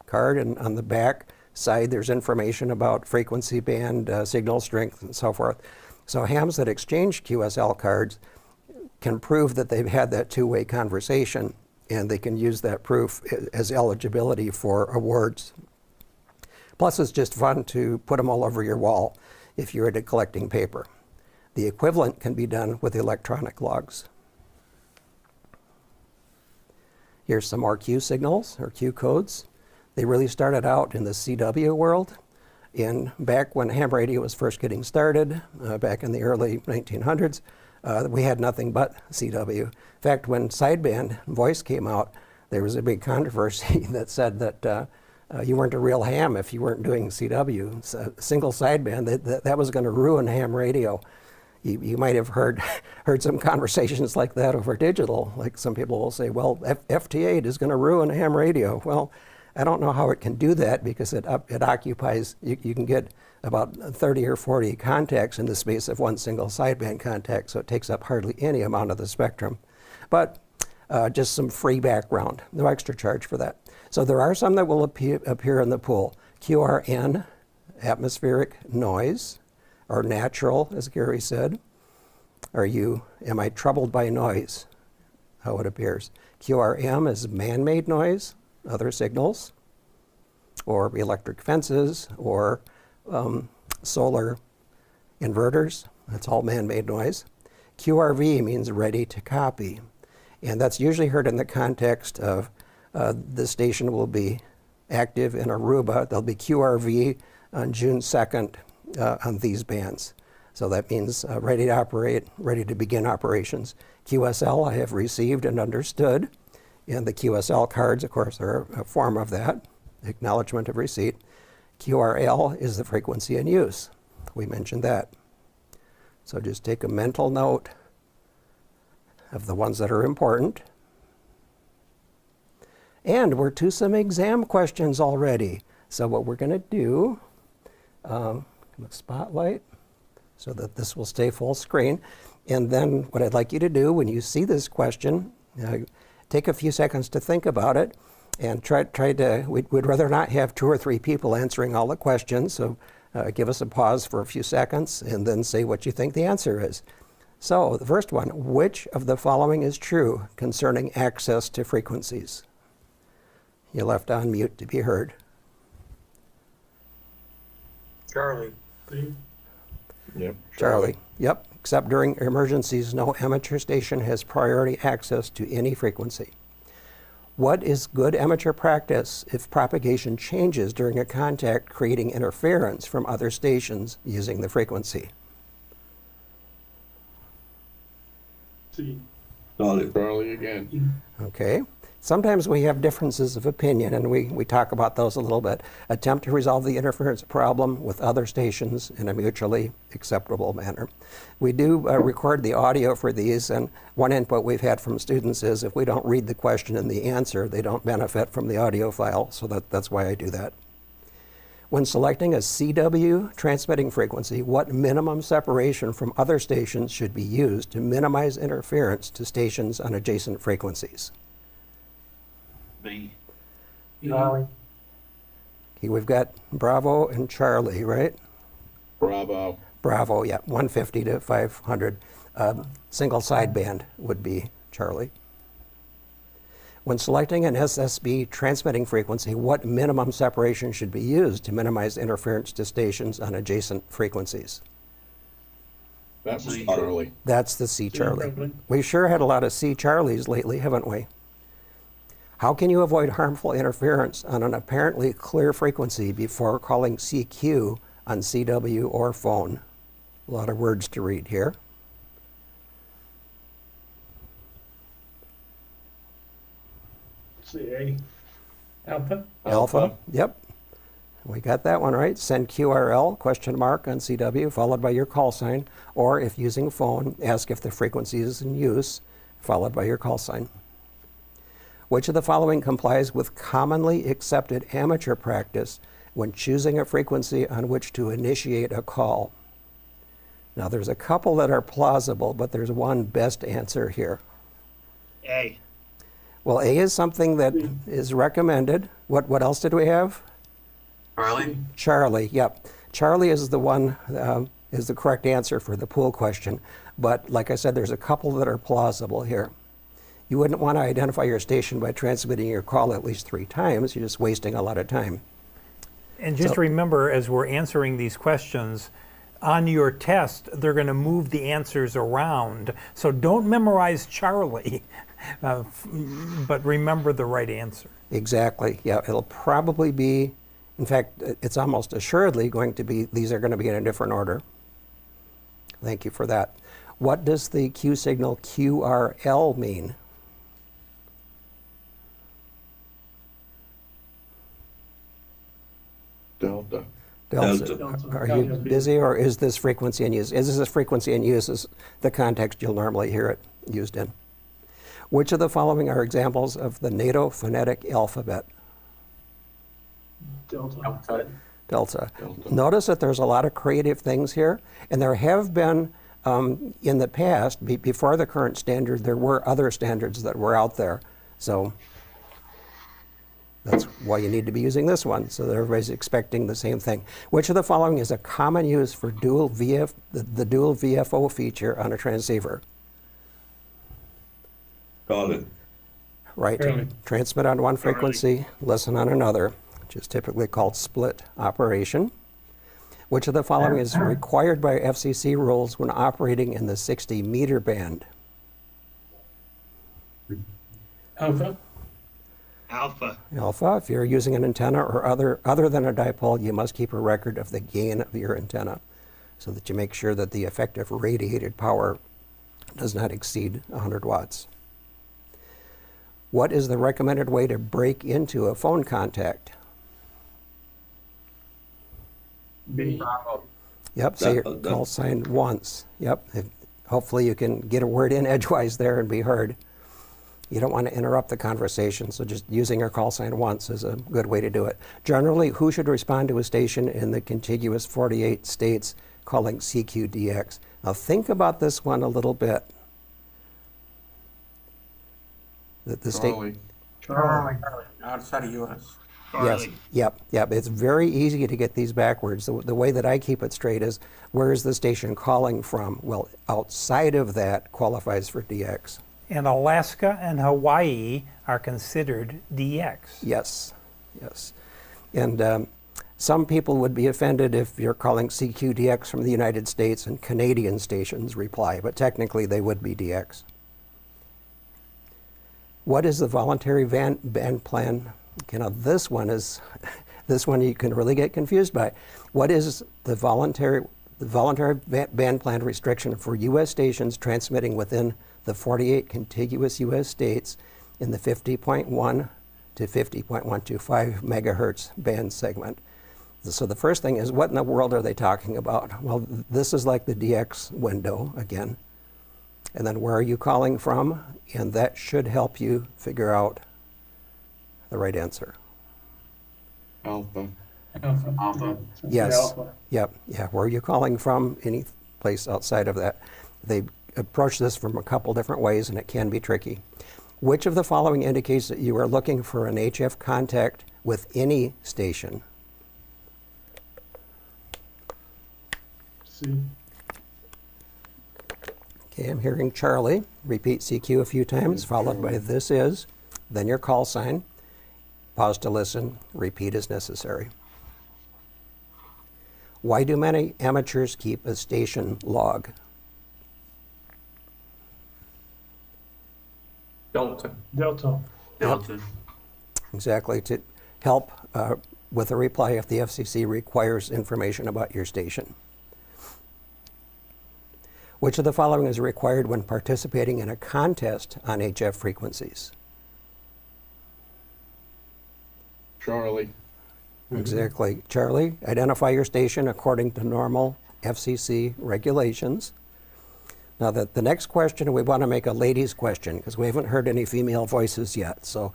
[SPEAKER 1] card, and on the back side there's information about frequency band, signal strength, and so forth. So hams that exchange QSL cards can prove that they've had that two-way conversation, and they can use that proof as eligibility for awards. Plus, it's just fun to put them all over your wall if you're into collecting paper. The equivalent can be done with electronic logs. Here's some more Q signals, or Q codes. They really started out in the CW world. Back when ham radio was first getting started, back in the early 1900s, we had nothing but CW. In fact, when Sideband voice came out, there was a big controversy that said that you weren't a real ham if you weren't doing CW. So single sideband, that was going to ruin ham radio. You might have heard some conversations like that over digital. Like some people will say, well, FT8 is going to ruin ham radio. Well, I don't know how it can do that, because it occupies, you can get about 30 or 40 contacts in the space of one single sideband contact, so it takes up hardly any amount of the spectrum. But just some free background, no extra charge for that. So there are some that will appear in the pool. QRN, atmospheric noise, or natural, as Gary said. Am I troubled by noise? How it appears. QRM is man-made noise, other signals, or electric fences, or solar inverters. That's all man-made noise. QRV means ready to copy. And that's usually heard in the context of the station will be active in Aruba. There'll be QRV on June 2nd on these bands. So that means ready to operate, ready to begin operations. QSL I have received and understood. And the QSL cards, of course, are a form of that, acknowledgement of receipt. QRL is the frequency in use. We mentioned that. So just take a mental note of the ones that are important. And we're to some exam questions already. So what we're going to do, spotlight, so that this will stay full screen. And then what I'd like you to do when you see this question, take a few seconds to think about it and try to, we'd rather not have 2 or 3 people answering all the questions. So give us a pause for a few seconds and then say what you think the answer is. So the first one, which of the following is true concerning access to frequencies? You're left on mute to be heard.
[SPEAKER 4] Charlie.
[SPEAKER 3] Yep.
[SPEAKER 1] Charlie. Yep. Except during emergencies, no amateur station has priority access to any frequency. What is good amateur practice if propagation changes during a contact, creating interference from other stations using the frequency?
[SPEAKER 3] Charlie again.
[SPEAKER 1] Okay. Sometimes we have differences of opinion, and we talk about those a little bit. Attempt to resolve the interference problem with other stations in a mutually acceptable manner. We do record the audio for these, and one input we've had from students is if we don't read the question and the answer, they don't benefit from the audio file, so that's why I do that. When selecting a CW transmitting frequency, what minimum separation from other stations should be used to minimize interference to stations on adjacent frequencies?
[SPEAKER 4] B.
[SPEAKER 2] Charlie.
[SPEAKER 1] Okay, we've got Bravo and Charlie, right?
[SPEAKER 3] Bravo.
[SPEAKER 1] Bravo, yeah, 150 to 500. Single sideband would be Charlie. When selecting an SSB transmitting frequency, what minimum separation should be used to minimize interference to stations on adjacent frequencies?
[SPEAKER 3] That was Charlie.
[SPEAKER 1] That's the C Charlie. We've sure had a lot of C Charlies lately, haven't we? How can you avoid harmful interference on an apparently clear frequency before calling CQ on CW or phone? A lot of words to read here.
[SPEAKER 2] CA. Alpha.
[SPEAKER 1] Alpha, yep. We got that one right. Send QRL, question mark, on CW, followed by your call sign. Or if using phone, ask if the frequency is in use, followed by your call sign. Which of the following complies with commonly accepted amateur practice when choosing a frequency on which to initiate a call? Now there's a couple that are plausible, but there's one best answer here.
[SPEAKER 4] A.
[SPEAKER 1] Well, A is something that is recommended. What else did we have?
[SPEAKER 4] Charlie.
[SPEAKER 1] Charlie, yep. Charlie is the one, is the correct answer for the pool question. But like I said, there's a couple that are plausible here. You wouldn't want to identify your station by transmitting your call at least 3 times. You're just wasting a lot of time.
[SPEAKER 2] And just remember, as we're answering these questions, on your test, they're going to move the answers around. So don't memorize Charlie, but remember the right answer.
[SPEAKER 1] Exactly, yeah. It'll probably be, in fact, it's almost assuredly going to be, these are going to be in a different order. Thank you for that. What does the Q signal QRL mean?
[SPEAKER 3] Delta.
[SPEAKER 1] Delta. Are you busy, or is this frequency in use? Is this frequency in use is the context you'll normally hear it used in? Which of the following are examples of the NATO phonetic alphabet?
[SPEAKER 2] Delta.
[SPEAKER 1] Delta. Notice that there's a lot of creative things here, and there have been, in the past, before the current standard, there were other standards that were out there. So that's why you need to be using this one, so that everybody's expecting the same thing. Which of the following is a common use for the dual VFO feature on a transceiver?
[SPEAKER 5] Charlie.
[SPEAKER 1] Right.
[SPEAKER 2] Charlie.
[SPEAKER 1] Transmit on one frequency, listen on another, which is typically called split operation. Which of the following is required by FCC rules when operating in the 60-meter band?
[SPEAKER 2] Alpha.
[SPEAKER 4] Alpha.
[SPEAKER 1] Alpha. If you're using an antenna or other than a dipole, you must keep a record of the gain of your antenna so that you make sure that the effective radiated power does not exceed 100 watts. What is the recommended way to break into a phone contact?
[SPEAKER 2] B.
[SPEAKER 1] Yep, say your call sign once. Yep, hopefully you can get a word in edgewise there and be heard. You don't want to interrupt the conversation, so just using your call sign once is a good way to do it. Generally, who should respond to a station in the contiguous 48 states calling CQDX? Now think about this one a little bit. The state.
[SPEAKER 5] Charlie. Outside of U.S.
[SPEAKER 1] Yes,
[SPEAKER 4] Charlie.
[SPEAKER 1] yep. It's very easy to get these backwards. The way that I keep it straight is, where is the station calling from? Well, outside of that qualifies for DX.
[SPEAKER 2] And Alaska and Hawaii are considered DX.
[SPEAKER 1] Yes. And some people would be offended if you're calling CQDX from the United States and Canadian stations reply, but technically they would be DX. What is the voluntary band plan? Okay, now this one you can really get confused by. What is the voluntary band plan restriction for U.S. stations transmitting within the 48 contiguous U.S. states in the 50.1 to 50.125 megahertz band segment? So the first thing is, what in the world are they talking about? Well, this is like the DX window again. And then where are you calling from? And that should help you figure out the right answer.
[SPEAKER 3] Alpha.
[SPEAKER 5] Alpha.
[SPEAKER 1] Yes. Yep. Yeah. Where are you calling from? Any place outside of that. They approach this from a couple different ways, and it can be tricky. Which of the following indicates that you are looking for an HF contact with any station?
[SPEAKER 3] C.
[SPEAKER 1] Okay, I'm hearing Charlie. Repeat CQ a few times, followed by this is, then your call sign. Pause to listen, repeat as necessary. Why do many amateurs keep a station log?
[SPEAKER 5] Delta.
[SPEAKER 6] Delta.
[SPEAKER 5] Delta.
[SPEAKER 1] Exactly, to help with a reply if the FCC requires information about your station. Which of the following is required when participating in a contest on HF frequencies?
[SPEAKER 3] Charlie.
[SPEAKER 1] Exactly. Charlie, identify your station according to normal FCC regulations. Now, the next question, we want to make a ladies' question because we haven't heard any female voices yet. So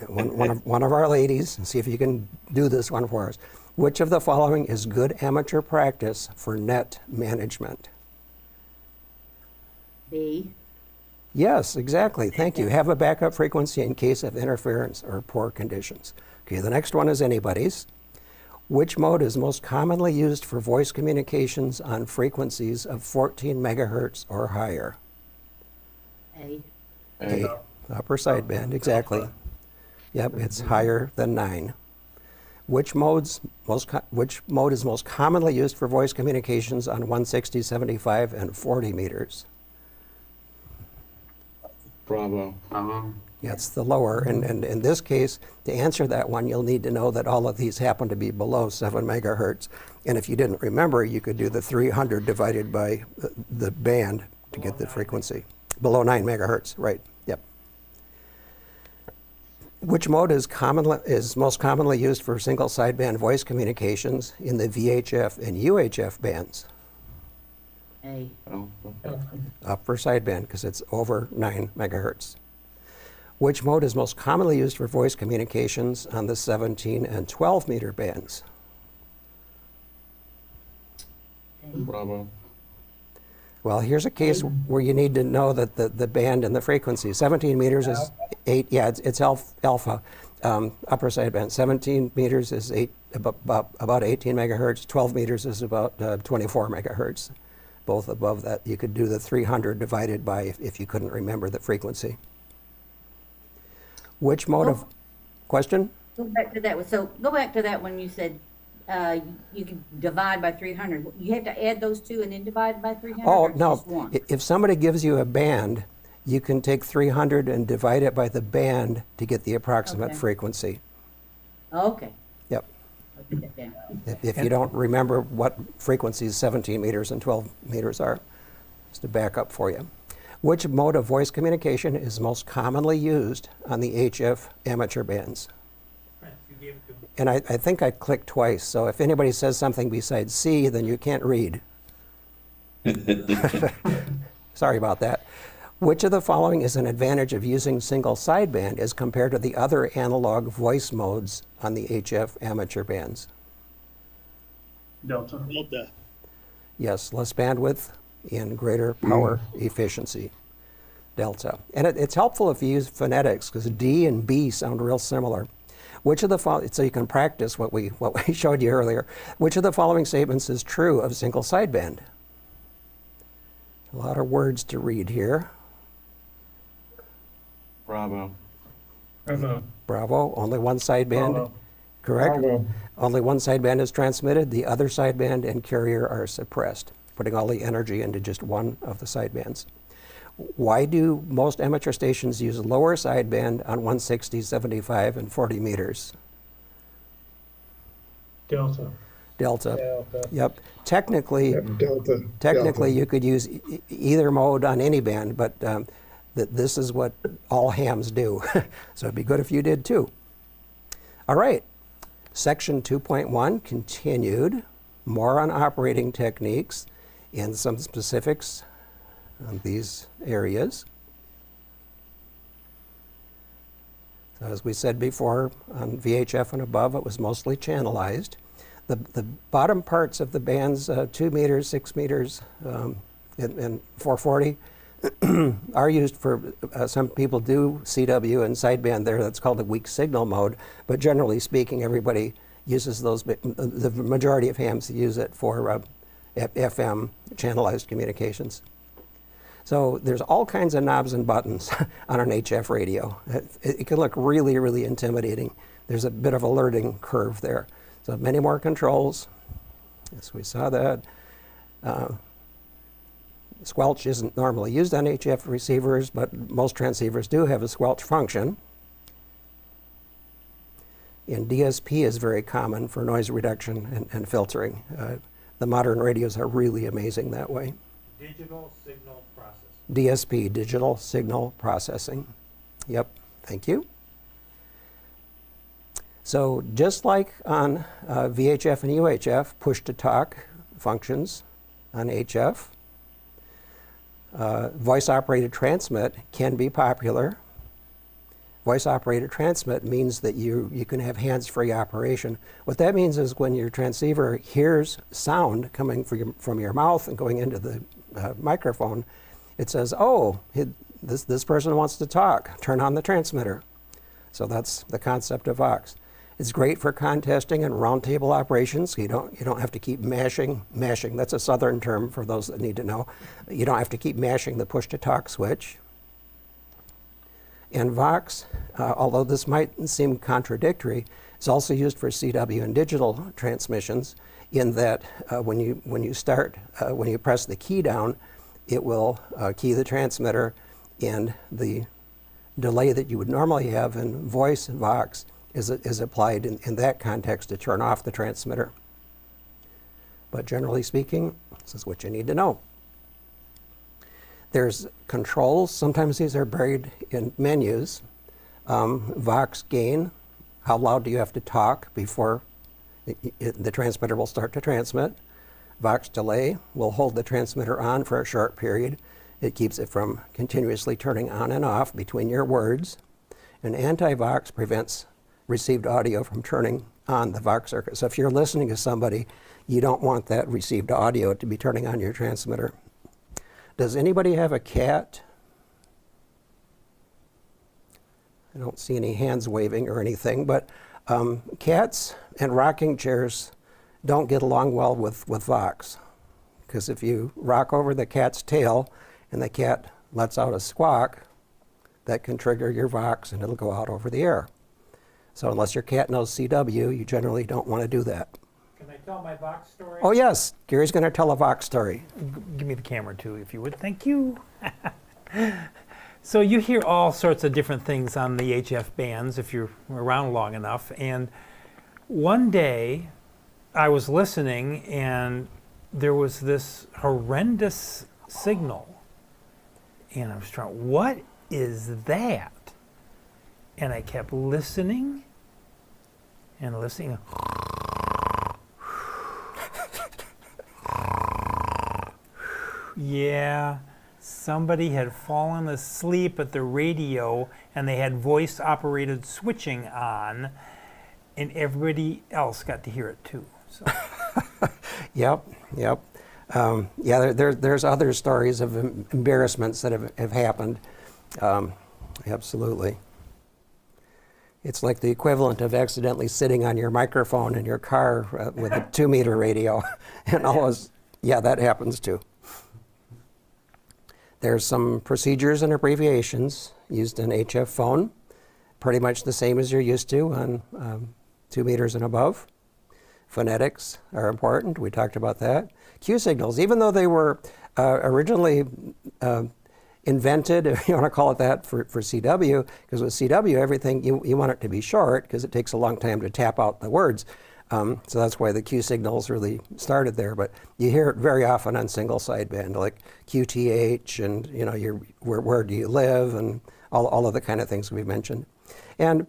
[SPEAKER 1] one of our ladies, see if you can do this one for us. Which of the following is good amateur practice for net management?
[SPEAKER 7] B.
[SPEAKER 1] Yes, exactly. Thank you. Have a backup frequency in case of interference or poor conditions. Okay, the next one is anybody's. Which mode is most commonly used for voice communications on frequencies of 14 megahertz or higher?
[SPEAKER 7] A.
[SPEAKER 1] A. Upper sideband, exactly. Yep, it's higher than 9. Which mode is most commonly used for voice communications on 160, 75, and 40 meters?
[SPEAKER 3] Bravo.
[SPEAKER 1] Yeah, it's the lower, and in this case, to answer that one, you'll need to know that all of these happen to be below 7 megahertz. And if you didn't remember, you could do the 300 divided by the band to get the frequency. Below 9 megahertz, right, yep. Which mode is most commonly used for single sideband voice communications in the VHF and UHF bands?
[SPEAKER 7] A.
[SPEAKER 1] Upper sideband, because it's over 9 megahertz. Which mode is most commonly used for voice communications on the 17 and 12 meter bands?
[SPEAKER 3] Bravo.
[SPEAKER 1] Well, here's a case where you need to know that the band and the frequency. 17 meters is 8, yeah, it's alpha, upper sideband. 17 meters is about 18 megahertz. 12 meters is about 24 megahertz. Both above that. You could do the 300 divided by if you couldn't remember the frequency. Which mode of question?
[SPEAKER 7] Go back to that one. So go back to that one you said you can divide by 300. You have to add those two and then divide by 300?
[SPEAKER 1] Oh,
[SPEAKER 7] or it's
[SPEAKER 1] no.
[SPEAKER 7] just one?
[SPEAKER 1] If somebody gives you a band, you can take 300 and divide it by the band to get the approximate
[SPEAKER 7] Okay.
[SPEAKER 1] frequency.
[SPEAKER 7] Okay.
[SPEAKER 1] Yep.
[SPEAKER 7] I'll put that down.
[SPEAKER 1] If you don't remember what frequencies 17 meters and 12 meters are, just to back up for you. Which mode of voice communication is most commonly used on the HF amateur bands? And I think I clicked twice, so if anybody says something besides C, then you can't read. Sorry about that. Which of the following is an advantage of using single sideband as compared to the other analog voice modes on the HF amateur bands?
[SPEAKER 5] Delta.
[SPEAKER 4] Delta.
[SPEAKER 1] Yes, less bandwidth and greater power efficiency. Delta. And it's helpful if you use phonetics because D and B sound real similar. Which of the following, so you can practice what we showed you earlier. Which of the following statements is true of single sideband? A lot of words to read here.
[SPEAKER 5] Bravo.
[SPEAKER 1] Bravo. Only one sideband.
[SPEAKER 5] Bravo.
[SPEAKER 1] Correct.
[SPEAKER 5] Bravo.
[SPEAKER 1] Only one sideband is transmitted. The other sideband and carrier are suppressed, putting all the energy into just one of the sidebands. Why do most amateur stations use lower sideband on 160, 75, and 40 meters?
[SPEAKER 3] Delta.
[SPEAKER 1] Delta. Yep. Technically,
[SPEAKER 3] Delta.
[SPEAKER 1] you could use either mode on any band, but this is what all hams do. So it'd be good if you did too. All right. Section 2.1 continued. More on operating techniques and some specifics on these areas. So as we said before, on VHF and above, it was mostly channelized. The bottom parts of the bands, 2 meters, 6 meters, and 440, are used for, some people do CW and sideband there. That's called a weak signal mode. But generally speaking, everybody uses those, the majority of hams use it for FM channelized communications. So there's all kinds of knobs and buttons on an HF radio. It can look really, really intimidating. There's a bit of a learning curve there. So many more controls. Yes, we saw that. Squelch isn't normally used on HF receivers, but most transceivers do have a squelch function. And DSP is very common for noise reduction and filtering. The modern radios are really amazing that way.
[SPEAKER 2] Digital signal processing.
[SPEAKER 1] DSP, digital signal processing. Yep, thank you. So just like on VHF and UHF, push-to-talk functions on HF, voice-operated transmit can be popular. Voice-operated transmit means that you can have hands-free operation. What that means is when your transceiver hears sound coming from your mouth and going into the microphone, it says, oh, this person wants to talk. Turn on the transmitter. So that's the concept of Vox. It's great for contesting and roundtable operations. You don't have to keep mashing. That's a southern term for those that need to know. You don't have to keep mashing the push-to-talk switch. And Vox, although this might seem contradictory, is also used for CW and digital transmissions in that when you press the key down, it will key the transmitter, and the delay that you would normally have in voice Vox is applied in that context to turn off the transmitter. But generally speaking, this is what you need to know. There's controls. Sometimes these are buried in menus. Vox gain, how loud do you have to talk before the transmitter will start to transmit. Vox delay will hold the transmitter on for a short period. It keeps it from continuously turning on and off between your words. And anti-Vox prevents received audio from turning on the Vox circuit. So if you're listening to somebody, you don't want that received audio to be turning on your transmitter. Does anybody have a cat? I don't see any hands waving or anything, but cats and rocking chairs don't get along well with Vox. Because if you rock over the cat's tail and the cat lets out a squawk, that can trigger your Vox and it'll go out over the air. So unless your cat knows CW, you generally don't want to do that.
[SPEAKER 2] Can I tell my Vox story?
[SPEAKER 1] Oh yes, Gary's going to tell a Vox story.
[SPEAKER 2] Give me the camera too, if you would. Thank you. So you hear all sorts of different things on the HF bands if you're around long enough. And one day I was listening and there was this horrendous signal. And I was trying, what is that? And I kept listening and listening. Yeah, somebody had fallen asleep at the radio and they had voice operated switching on, and everybody else got to hear it too. So.
[SPEAKER 1] Yep, yep. Yeah, there's other stories of embarrassments that have happened. Absolutely. It's like the equivalent of accidentally sitting on your microphone in your car with a 2-meter radio. And always, yeah, that happens too. There's some procedures and abbreviations used in HF phone, pretty much the same as you're used to on 2 meters and above. Phonetics are important. We talked about that. Q signals, even though they were originally invented, if you want to call it that, for CW, because with CW, everything, you want it to be short because it takes a long time to tap out the words. So that's why the Q signals really started there. But you hear it very often on single sideband, like QTH and, you know, where do you live, and all of the kind of things we mentioned. And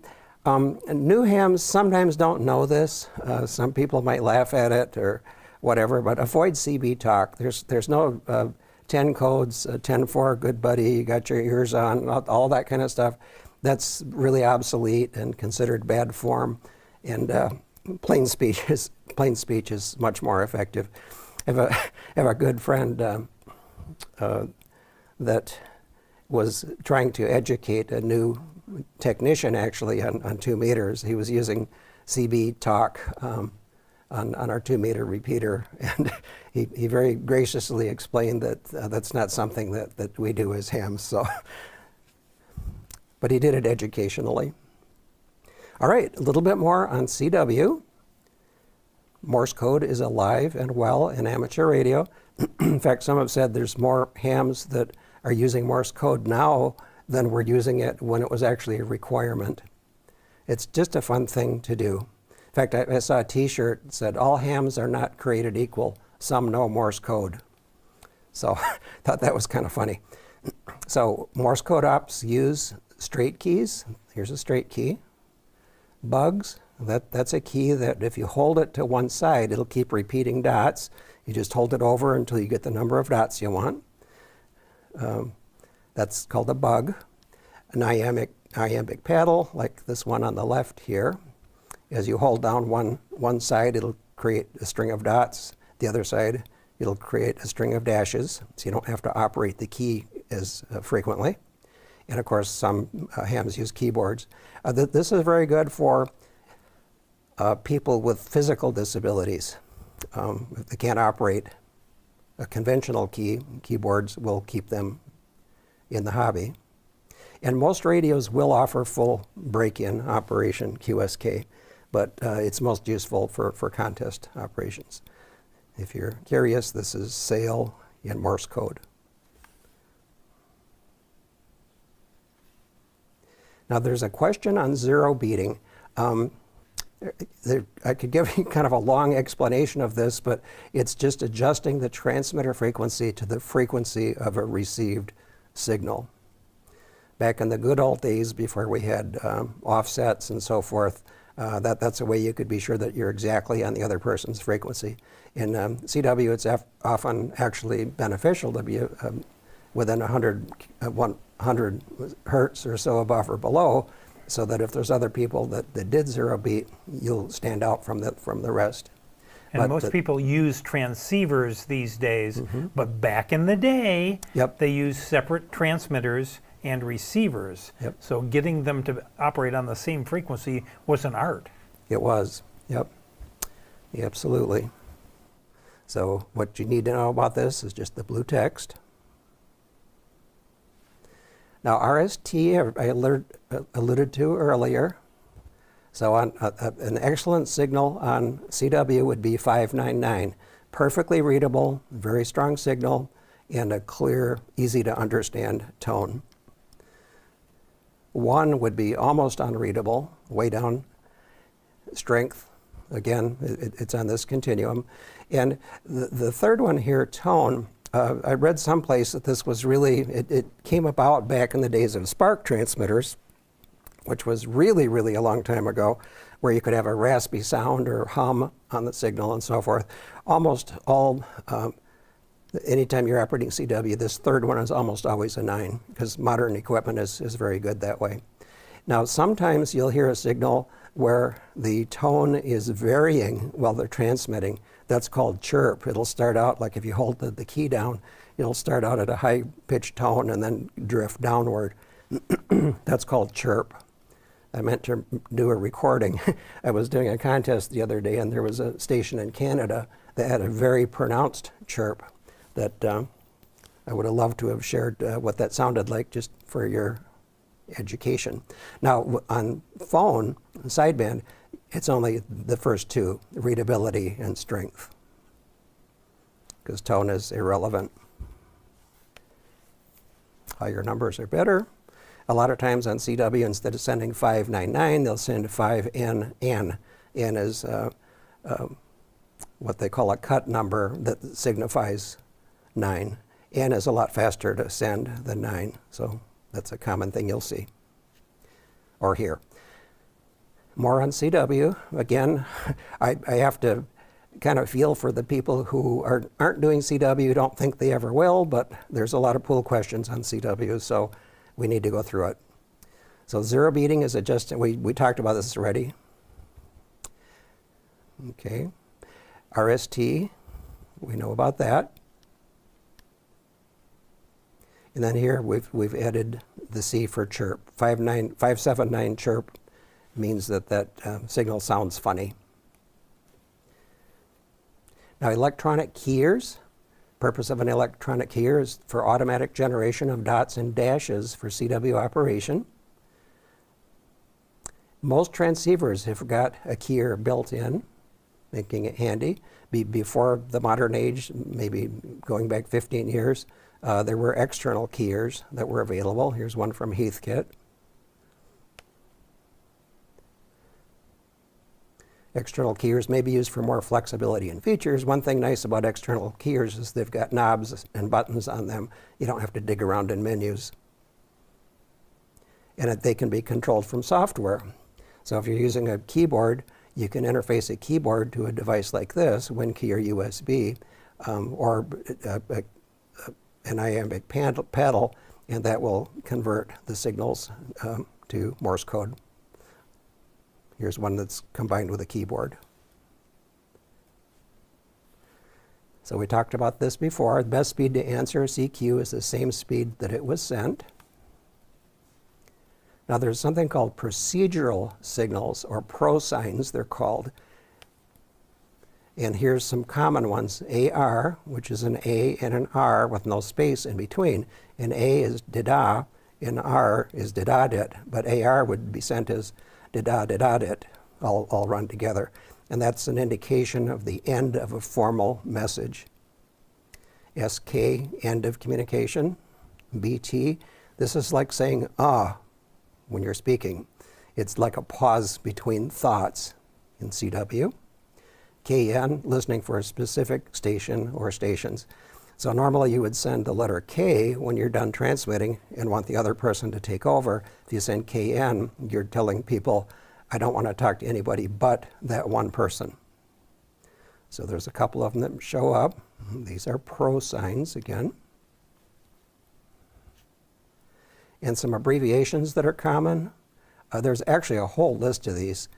[SPEAKER 1] new hams sometimes don't know this. Some people might laugh at it or whatever, but avoid CB talk. There's no 10 codes, 10-4, good buddy, you got your ears on, all that kind of stuff. That's really obsolete and considered bad form. And plain speech is much more effective. I have a good friend that was trying to educate a new technician actually on 2 meters. He was using CB talk on our 2-meter repeater, and he very graciously explained that that's not something that we do as hams. So, but he did it educationally. All right, a little bit more on CW. Morse code is alive and well in amateur radio. In fact, some have said there's more hams that are using Morse code now than were using it when it was actually a requirement. It's just a fun thing to do. In fact, I saw a T-shirt that said, "All hams are not created equal. Some know Morse code." So I thought that was kind of funny. So Morse code ops use straight keys. Here's a straight key. Bugs, that's a key that if you hold it to one side, it'll keep repeating dots. You just hold it over until you get the number of dots you want. That's called a bug. An iambic paddle, like this one on the left here. As you hold down one side, it'll create a string of dots. The other side, it'll create a string of dashes, so you don't have to operate the key as frequently. And of course, some hams use keyboards. This is very good for people with physical disabilities. If they can't operate a conventional keyboards will keep them in the hobby. And most radios will offer full break-in operation, QSK, but it's most useful for contest operations. If you're curious, this is SAIL in Morse code. Now there's a question on zero beating. I could give you kind of a long explanation of this, but it's just adjusting the transmitter frequency to the frequency of a received signal. Back in the good old days before we had offsets and so forth, that's a way you could be sure that you're exactly on the other person's frequency. In CW, it's often actually beneficial to be within 100 hertz or so above or below, so that if there's other people that did zero beat, you'll stand out from the rest.
[SPEAKER 2] And most people use transceivers these days, but back in the day, they used separate transmitters and receivers. So getting them to operate on the same frequency was an art.
[SPEAKER 1] It was, yeah, absolutely. So what you need to know about this is just the blue text. Now RST, I alluded to earlier. So on an excellent signal on CW would be 599. Perfectly readable, very strong signal, and a clear, easy to understand tone. 1 would be almost unreadable, way down strength. Again, it's on this continuum. And the third one here, tone, I read someplace that this was really, it came about back in the days of spark transmitters, which was really, really a long time ago, where you could have a raspy sound or hum on the signal and so forth. Almost all Anytime you're operating CW, this third one is almost always a 9 because modern equipment is very good that way. Now, sometimes you'll hear a signal where the tone is varying while they're transmitting. That's called chirp. It'll start out, like if you hold the key down, it'll start out at a high-pitched tone and then drift downward. That's called chirp. I meant to do a recording. I was doing a contest the other day, and there was a station in Canada that had a very pronounced chirp that I would have loved to have shared what that sounded like just for your education. Now, on phone, sideband, it's only the first two, readability and strength, because tone is irrelevant. Higher numbers are better. A lot of times on CW, instead of sending 599, they'll send 5N. N is what they call a cut number that signifies 9. N is a lot faster to send than 9, so that's a common thing you'll see or hear. More on CW. Again, I have to kind of feel for the people who aren't doing CW, don't think they ever will, but there's a lot of pool questions on CW, so we need to go through it. So zero beating is adjusted. We talked about this already. Okay. RST, we know about that. And then here we've added the C for chirp. 579 chirp means that signal sounds funny. Now, electronic keyers. Purpose of an electronic keyer is for automatic generation of dots and dashes for CW operation. Most transceivers have got a keyer built in, making it handy. Before the modern age, maybe going back 15 years, there were external keyers that were available. Here's one from Heathkit. External keyers may be used for more flexibility and features. One thing nice about external keyers is they've got knobs and buttons on them. You don't have to dig around in menus. And they can be controlled from software. So if you're using a keyboard, you can interface a keyboard to a device like this, WinKey or USB, or an iambic paddle, and that will convert the signals to Morse code. Here's one that's combined with a keyboard. So we talked about this before. The best speed to answer CQ is the same speed that it was sent. Now there's something called procedural signals, or pro signs they're called. And here's some common ones. AR, which is an A and an R with no space in between. And A is dida, and R is didadit, but AR would be sent as didadidadit, all run together. And that's an indication of the end of a formal message. SK, end of communication. BT, this is like saying when you're speaking. It's like a pause between thoughts in CW. KN, listening for a specific station or stations. So normally you would send the letter K when you're done transmitting and want the other person to take over. If you send KN, you're telling people, I don't want to talk to anybody but that one person. So there's a couple of them that show up. These are pro signs again. And some abbreviations that are common. There's actually a whole list of these.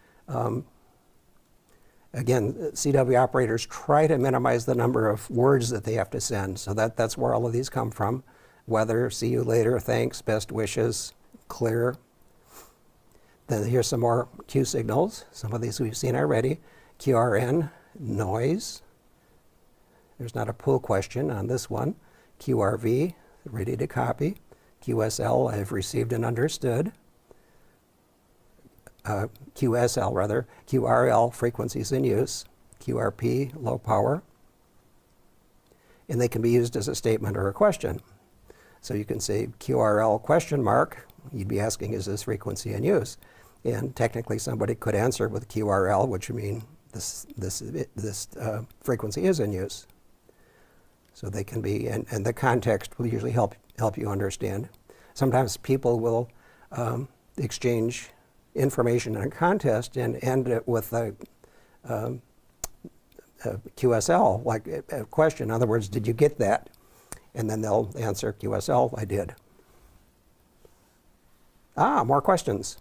[SPEAKER 1] Again, CW operators try to minimize the number of words that they have to send, so that's where all of these come from. Weather, see you later, thanks, best wishes, clear. Then here's some more Q signals. Some of these we've seen already. QRN, noise. There's not a pull question on this one. QRV, ready to copy. QSL, I've received and understood. QSL rather, QRL, frequencies in use, QRP, low power, and they can be used as a statement or a question. So you can say QRL question mark, you'd be asking is this frequency in use? And technically somebody could answer with QRL, which would mean this frequency is in use. So they can be, and the context will usually help you understand. Sometimes people will exchange information in a contest and end it with a QSL, like a question. In other words, did you get that? And then they'll answer QSL, I did. More questions.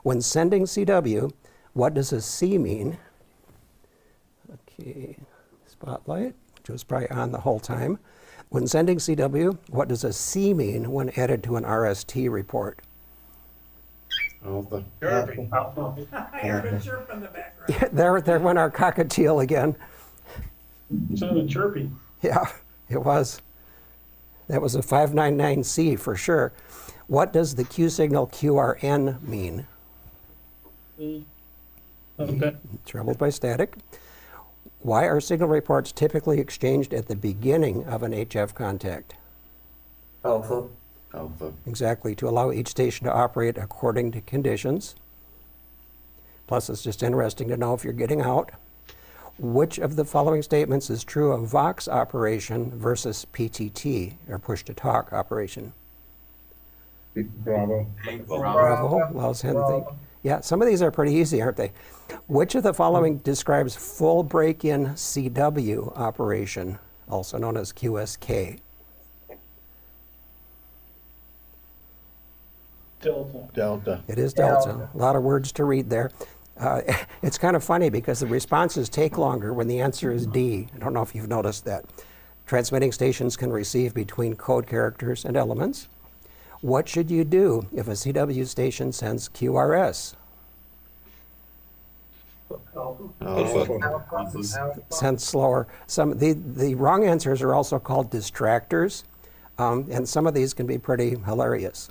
[SPEAKER 1] When sending CW, what does a C mean? Okay, spotlight, which was probably on the whole time. When sending CW, what does a C mean when added to an RST report?
[SPEAKER 3] Alpha.
[SPEAKER 2] I heard a chirp in the background.
[SPEAKER 1] There went our cockatiel again.
[SPEAKER 6] Sounded chirpy.
[SPEAKER 1] Yeah, it was. That was a 599C for sure. What does the Q signal QRN mean?
[SPEAKER 7] E.
[SPEAKER 6] Okay.
[SPEAKER 1] Troubled by static. Why are signal reports typically exchanged at the beginning of an HF contact?
[SPEAKER 5] Alpha.
[SPEAKER 3] Alpha.
[SPEAKER 1] Exactly, to allow each station to operate according to conditions. Plus, it's just interesting to know if you're getting out. Which of the following statements is true of Vox operation versus PTT, or push-to-talk operation?
[SPEAKER 3] Bravo.
[SPEAKER 1] Bravo allows him to think. Yeah, some of these are pretty easy, aren't they? Which of the following describes full break-in CW operation, also known as QSK?
[SPEAKER 6] Delta.
[SPEAKER 3] Delta.
[SPEAKER 1] It is delta. A lot of words to read there. It's kind of funny because the responses take longer when the answer is D. I don't know if you've noticed that. Transmitting stations can receive between code characters and elements. What should you do if a CW station sends QRS? Sends slower. The wrong answers are also called distractors, and some of these can be pretty hilarious.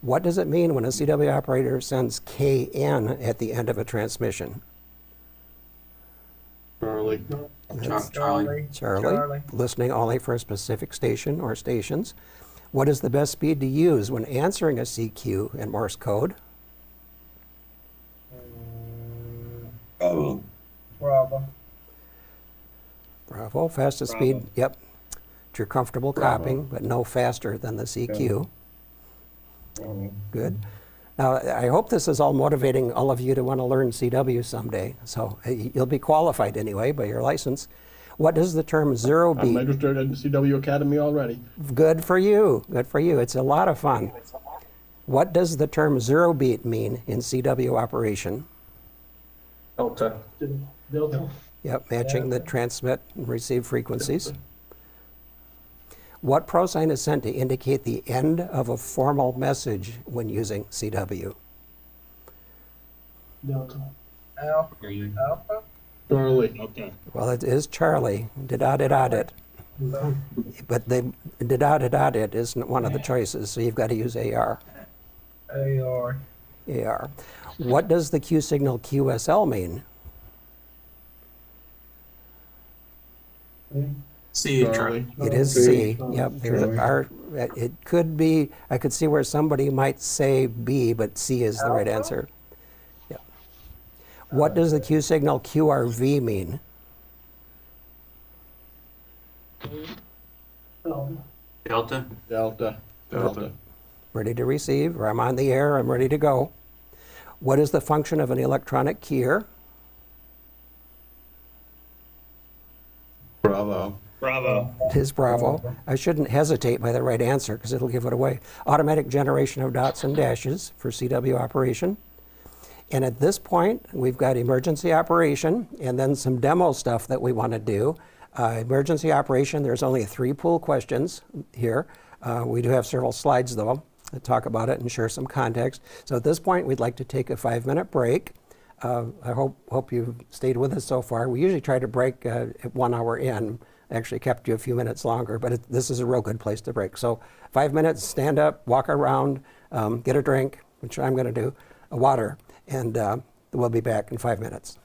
[SPEAKER 1] What does it mean when a CW operator sends KN at the end of a transmission?
[SPEAKER 3] Charlie.
[SPEAKER 1] Charlie. Listening only for a specific station or stations. What is the best speed to use when answering a CQ in Morse code?
[SPEAKER 8] Bravo.
[SPEAKER 1] Bravo. Fastest speed, yep. That you're comfortable copying, but no faster than the CQ. Good. Now, I hope this is all motivating all of you to want to learn CW someday. So you'll be qualified anyway by your license. What does the term zero
[SPEAKER 3] I'm
[SPEAKER 1] beat?
[SPEAKER 3] registered at the CW Academy already.
[SPEAKER 1] Good for you. Good for you. It's a lot of fun. What does the term zero beat mean in CW operation?
[SPEAKER 5] Delta.
[SPEAKER 6] Delta.
[SPEAKER 1] Yep, matching the transmit and receive frequencies. What prosign is sent to indicate the end of a formal message when using CW?
[SPEAKER 6] Delta.
[SPEAKER 8] Alpha.
[SPEAKER 3] Charlie.
[SPEAKER 4] Okay.
[SPEAKER 1] Well, it is Charlie. Did-it. But did-it isn't one of the choices, so you've got to use AR.
[SPEAKER 8] AR.
[SPEAKER 1] AR. What does the Q signal QSL mean?
[SPEAKER 5] C.
[SPEAKER 3] Charlie.
[SPEAKER 1] It is C. Yep. There's a R. It could be. I could see where somebody might say B, but C is the right answer. Yep. What does the Q signal QRV mean?
[SPEAKER 5] Delta.
[SPEAKER 3] Delta. Delta.
[SPEAKER 1] Ready to receive, or I'm on the air. I'm ready to go. What is the function of an electronic keyer?
[SPEAKER 3] Bravo.
[SPEAKER 4] Bravo.
[SPEAKER 1] It is Bravo. I shouldn't hesitate by the right answer because it'll give it away. Automatic generation of dots and dashes for CW operation. And at this point, we've got emergency operation and then some demo stuff that we want to do. Emergency operation, there's only 3 pool questions here. We do have several slides though to talk about it and share some context. So at this point, we'd like to take a 5-minute break. I hope you've stayed with us so far. We usually try to break at 1 hour in. Actually kept you a few minutes longer, but this is a real good place to break. So 5 minutes, stand up, walk around, get a drink, which I'm going to do, a water, and we'll be back in 5 minutes.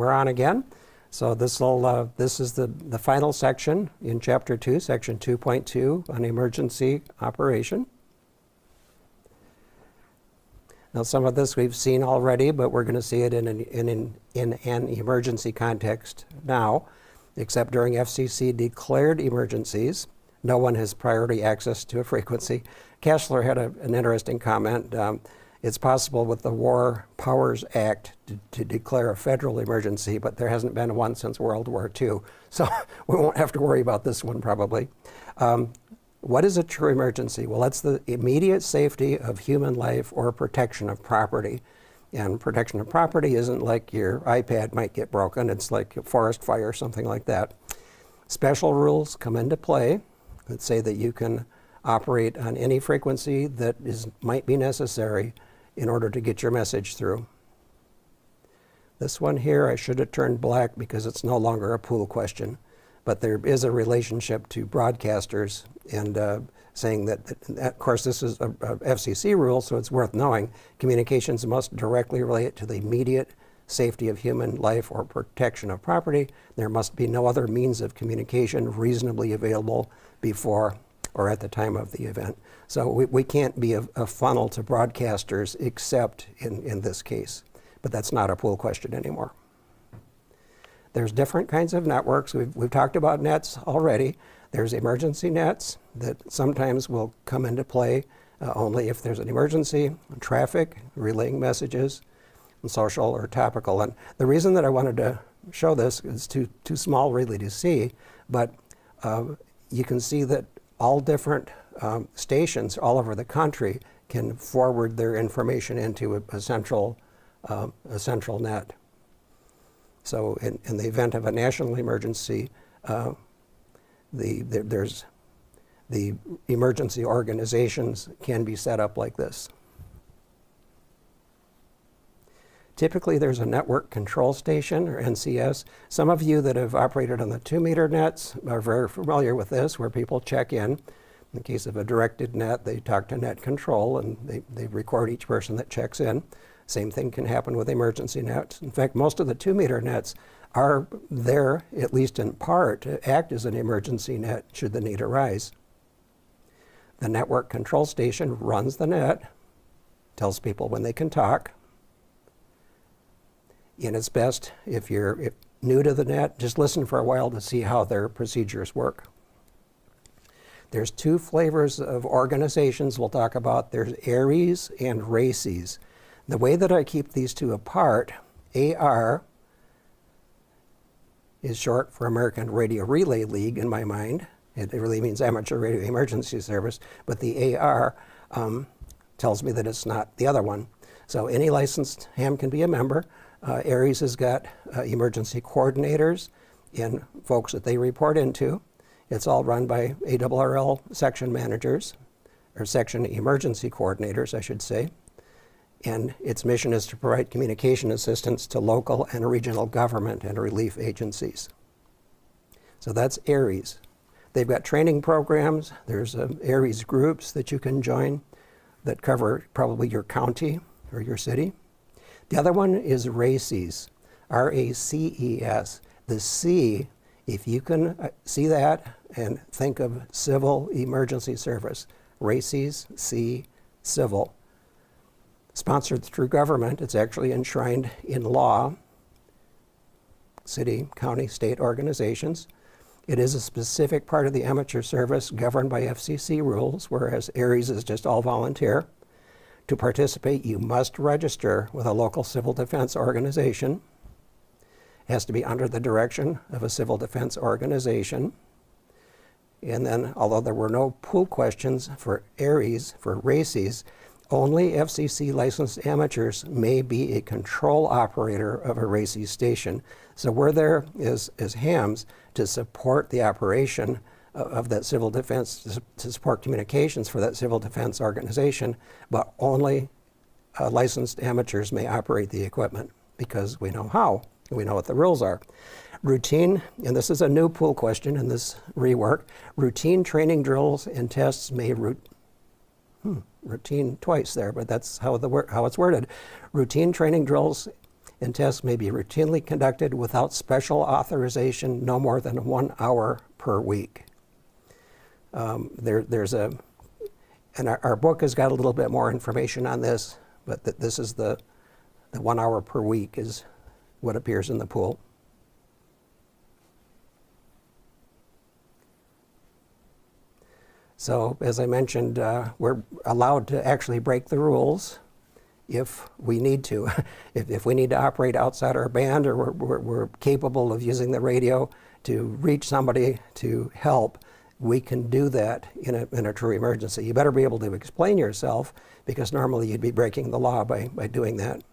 [SPEAKER 1] we're on again. So this is the final section in Chapter 2, Section 2.2 on emergency operation. Now some of this we've seen already, but we're going to see it in an emergency context now, except during FCC declared emergencies. No one has priority access to a frequency. Kessler had an interesting comment. It's possible with the War Powers Act to declare a federal emergency, but there hasn't been one since World War II. So we won't have to worry about this one probably. What is a true emergency? Well, that's the immediate safety of human life or protection of property. And protection of property isn't like your iPad might get broken. It's like a forest fire or something like that. Special rules come into play that say that you can operate on any frequency that might be necessary in order to get your message through. This one here, I should have turned black because it's no longer a pool question, but there is a relationship to broadcasters and saying that, of course, this is a FCC rule, so it's worth knowing. Communications must directly relate to the immediate safety of human life or protection of property. There must be no other means of communication reasonably available before or at the time of the event. So we can't be a funnel to broadcasters except in this case, but that's not a pool question anymore. There's different kinds of networks. We've talked about nets already. There's emergency nets that sometimes will come into play only if there's an emergency, traffic, relaying messages, and social or topical. And the reason that I wanted to show this is too small really to see, but you can see that all different stations all over the country can forward their information into a central net. So in the event of a national emergency, there's the emergency organizations can be set up like this. Typically, there's a network control station, or NCS. Some of you that have operated on the 2-meter nets are very familiar with this, where people check in. In the case of a directed net, they talk to net control, and they record each person that checks in. Same thing can happen with emergency nets. In fact, most of the 2-meter nets are there, at least in part, to act as an emergency net should the need arise. The network control station runs the net, tells people when they can talk. And it's best, if you're new to the net, just listen for a while to see how their procedures work. There's 2 flavors of organizations we'll talk about. There's Aries and Races. The way that I keep these 2 apart, AR is short for American Radio Relay League in my mind. It really means Amateur Radio Emergency Service, but the AR tells me that it's not the other one. So any licensed ham can be a member. Aries has got emergency coordinators and folks that they report into. It's all run by ARRL section managers, or section emergency coordinators, I should say. And its mission is to provide communication assistance to local and regional government and relief agencies. So that's Aries. They've got training programs. There's Aries groups that you can join that cover probably your county or your city. The other one is Races, R-A-C-E-S. The C, if you can see that and think of civil emergency service, Races, C, civil. Sponsored through government, it's actually enshrined in law, city, county, state organizations. It is a specific part of the amateur service governed by FCC rules, whereas Aries is just all volunteer. To participate, you must register with a local civil defense organization. It has to be under the direction of a civil defense organization. And then, although there were no pool questions for Aries, for Races, only FCC licensed amateurs may be a control operator of a Races station. So we're there as hams to support the operation of that civil defense, to support communications for that civil defense organization, but only licensed amateurs may operate the equipment because we know how, and we know what the rules are. Routine, and this is a new pool question in this rework, routine training drills and tests may routine twice there, but that's how it's worded. Routine training drills and tests may be routinely conducted without special authorization no more than 1 hour per week. And our book has got a little bit more information on this, but this is the 1 hour per week is what appears in the pool. So, as I mentioned, we're allowed to actually break the rules if we need to. If we need to operate outside our band, or we're capable of using the radio to reach somebody to help, we can do that in a true emergency. You better be able to explain yourself, because normally you'd be breaking the law by doing that.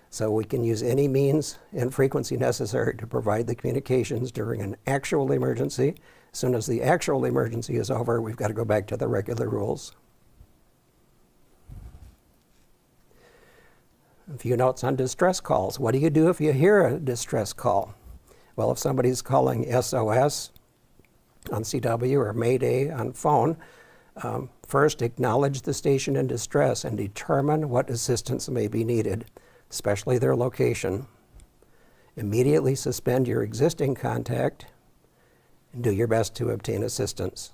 [SPEAKER 1] So we can use any means and frequency necessary to provide the communications during an actual emergency. As soon as the actual emergency is over, we've got to go back to the regular rules. A few notes on distress calls. What do you do if you hear a distress call? Well, if somebody's calling SOS on CW or Mayday on phone, first acknowledge the station in distress and determine what assistance may be needed, especially their location. Immediately suspend your existing contact and do your best to obtain assistance.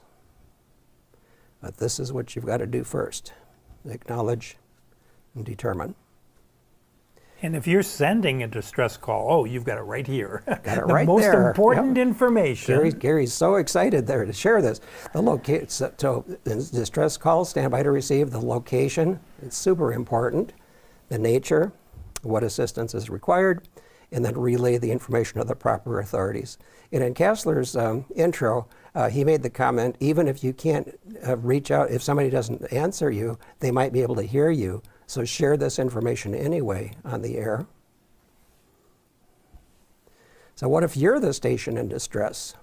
[SPEAKER 1] But this is what you've got to do first: acknowledge and determine.
[SPEAKER 2] And if you're sending a distress call, oh, you've got it right here.
[SPEAKER 1] Got it
[SPEAKER 2] the
[SPEAKER 1] right
[SPEAKER 2] most
[SPEAKER 1] there.
[SPEAKER 2] important
[SPEAKER 1] Yep.
[SPEAKER 2] information.
[SPEAKER 1] Gary's so excited there to share this. So in distress calls, stand by to receive. The location, it's super important. The nature, what assistance is required, and then relay the information to the proper authorities. And in Kassler's intro, he made the comment, even if you can't reach out, if somebody doesn't answer you, they might be able to hear you. So share this information anyway on the air. So what if you're the station in distress?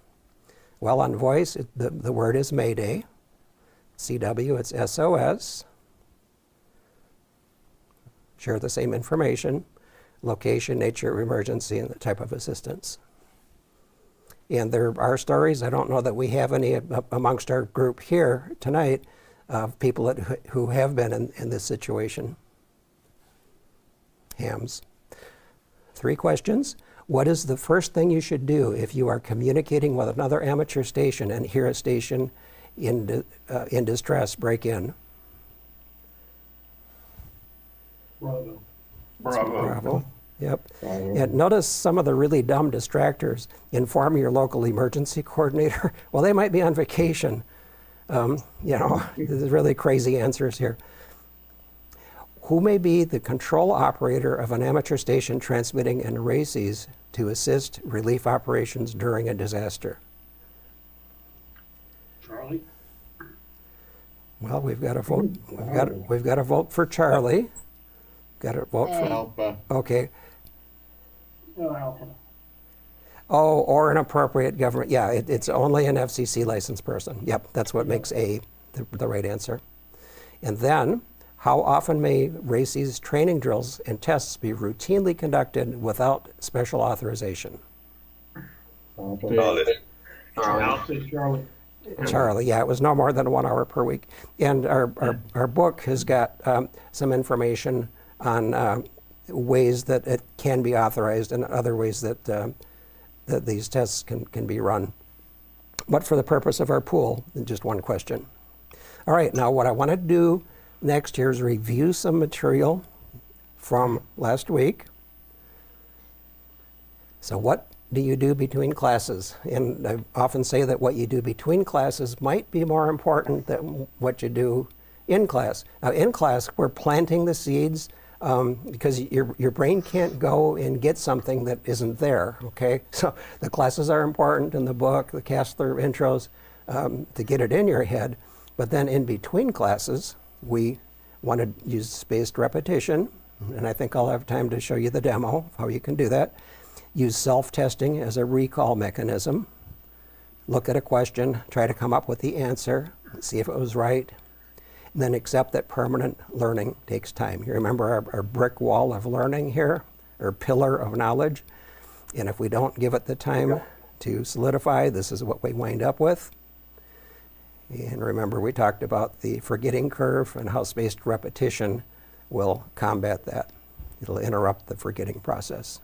[SPEAKER 1] Well, on voice, the word is Mayday. CW, it's SOS. Share the same information: location, nature, emergency, and the type of assistance. And there are stories, I don't know that we have any amongst our group here tonight, of people who have been in this situation. Hams. 3 questions. What is the first thing you should do if you are communicating with another amateur station and hear a station in distress break in?
[SPEAKER 6] Bravo.
[SPEAKER 1] Bravo. Yep. And notice some of the really dumb distractors. Inform your local emergency coordinator. Well, they might be on vacation. There's really crazy answers here. Who may be the control operator of an amateur station transmitting in Races to assist relief operations during a disaster?
[SPEAKER 6] Charlie?
[SPEAKER 1] Well, we've got a vote. We've got a vote for Charlie. Got a vote for.
[SPEAKER 3] Alpha.
[SPEAKER 1] Okay.
[SPEAKER 6] Alpha.
[SPEAKER 1] Oh, or an appropriate government. Yeah, it's only an FCC licensed person. Yep, that's what makes A the right answer. And then, how often may Races training drills and tests be routinely conducted without special authorization?
[SPEAKER 5] Charlie.
[SPEAKER 6] Say Charlie.
[SPEAKER 1] Charlie, yeah, it was no more than 1 hour per week. And our book has got some information on ways that it can be authorized and other ways that these tests can be run. But for the purpose of our pool, just one question. All right, now what I want to do next here is review some material from last week. So what do you do between classes? And I often say that what you do between classes might be more important than what you do in class. Now in class, we're planting the seeds because your brain can't go and get something that isn't there, okay? So the classes are important in the book, the Kassler intros, to get it in your head. But then in between classes, we want to use spaced repetition, and I think I'll have time to show you the demo of how you can do that. Use self-testing as a recall mechanism. Look at a question, try to come up with the answer, see if it was right, and then accept that permanent learning takes time. You remember our brick wall of learning here, or pillar of knowledge? And if we don't give it the time to solidify, this is what we wind up with. And remember, we talked about the forgetting curve and how spaced repetition will combat that. It'll interrupt the forgetting process.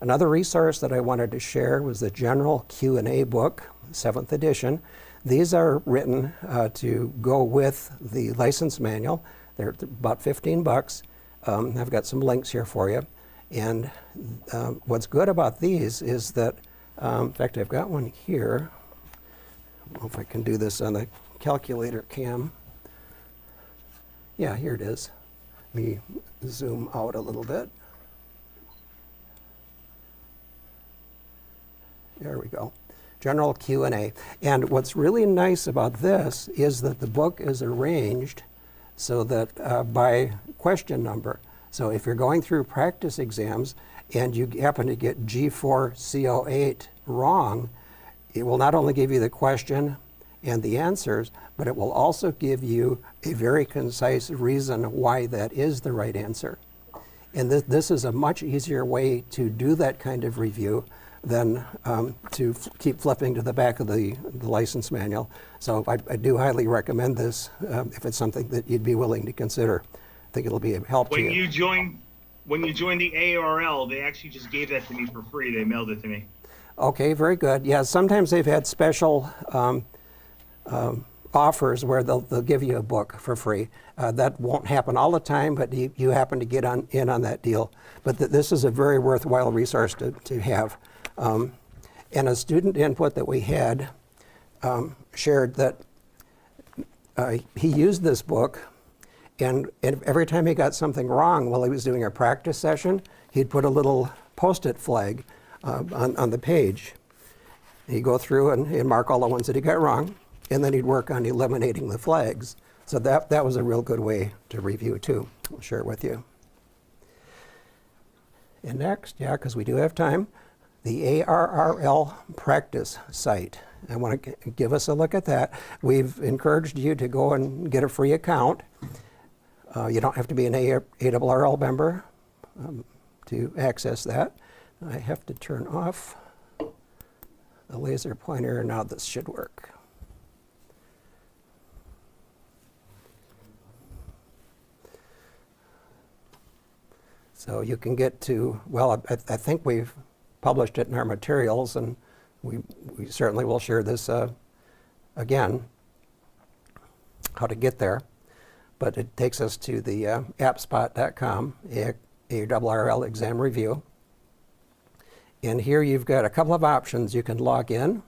[SPEAKER 1] Another resource that I wanted to share was the General Q&A book, 7th edition. These are written to go with the license manual. They're about 15 bucks. I've got some links here for you. And what's good about these is that, in fact, I've got one here. I don't know if I can do this on the calculator cam. Yeah, here it is. Let me zoom out a little bit. There we go. General Q&A. And what's really nice about this is that the book is arranged so that by question number. So if you're going through practice exams and you happen to get G4CO8 wrong, it will not only give you the question and the answers, but it will also give you a very concise reason why that is the right answer. And this is a much easier way to do that kind of review than to keep flipping to the back of the license manual. So I do highly recommend this if it's something that you'd be willing to consider. I think it'll be a help to you.
[SPEAKER 4] When you join the ARRL, they actually just gave that to me for free. They mailed it to me.
[SPEAKER 1] Okay, very good. Yeah, sometimes they've had special offers where they'll give you a book for free. That won't happen all the time, but you happen to get in on that deal. But this is a very worthwhile resource to have. And a student input that we had shared that he used this book, and every time he got something wrong while he was doing a practice session, he'd put a little Post-it flag on the page. He'd go through and mark all the ones that he got wrong, and then he'd work on eliminating the flags. So that was a real good way to review too. I'll share it with you. And next, yeah, because we do have time, the ARRL practice site. I want to give us a look at that. We've encouraged you to go and get a free account. You don't have to be an ARRL member to access that. I have to turn off the laser pointer. Now this should work. So you can get to, well, I think we've published it in our materials, and we certainly will share this again, how to get there. But it takes us to the appspot.com, ARRL exam review. And here you've got a couple of options. You can log in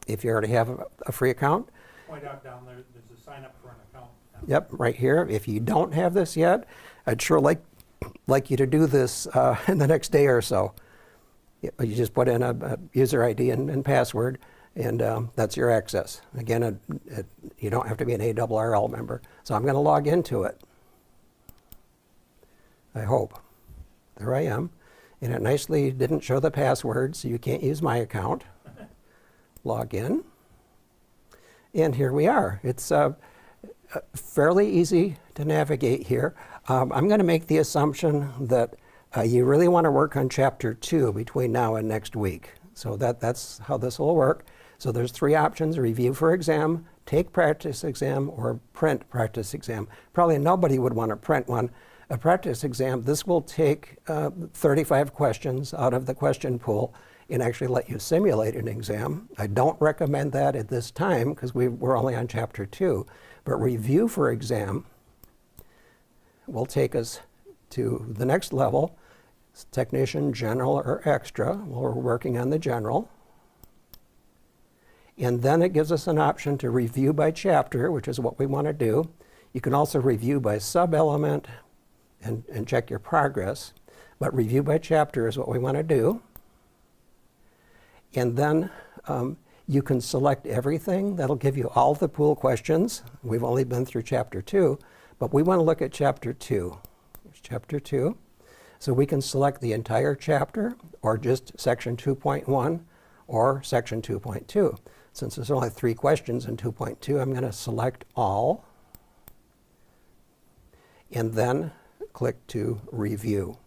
[SPEAKER 1] if you already have a free account.
[SPEAKER 2] Point out down there, there's a sign up for an account.
[SPEAKER 1] Yep, right here. If you don't have this yet, I'd sure like you to do this in the next day or so. You just put in a user ID and password, and that's your access. Again, you don't have to be an ARRL member. So I'm going to log into it. I hope. There I am. And it nicely didn't show the password, so you can't use my account. Log in. And here we are. It's fairly easy to navigate here. I'm going to make the assumption that you really want to work on Chapter 2 between now and next week. So that's how this will work. So there's three options: review for exam, take practice exam, or print practice exam. Probably nobody would want to print one. A practice exam, this will take 35 questions out of the question pool and actually let you simulate an exam. I don't recommend that at this time because we're only on Chapter 2. But review for exam will take us to the next level, technician, general, or extra. We're working on the general. And then it gives us an option to review by chapter, which is what we want to do. You can also review by sub-element and check your progress. But review by chapter is what we want to do. And then you can select everything. That'll give you all the pool questions. We've only been through Chapter 2, but we want to look at Chapter 2. Here's Chapter 2. So we can select the entire chapter, or just Section 2.1, or Section 2.2. Since there's only 3 questions in 2.2, I'm going to select all, and then click to review.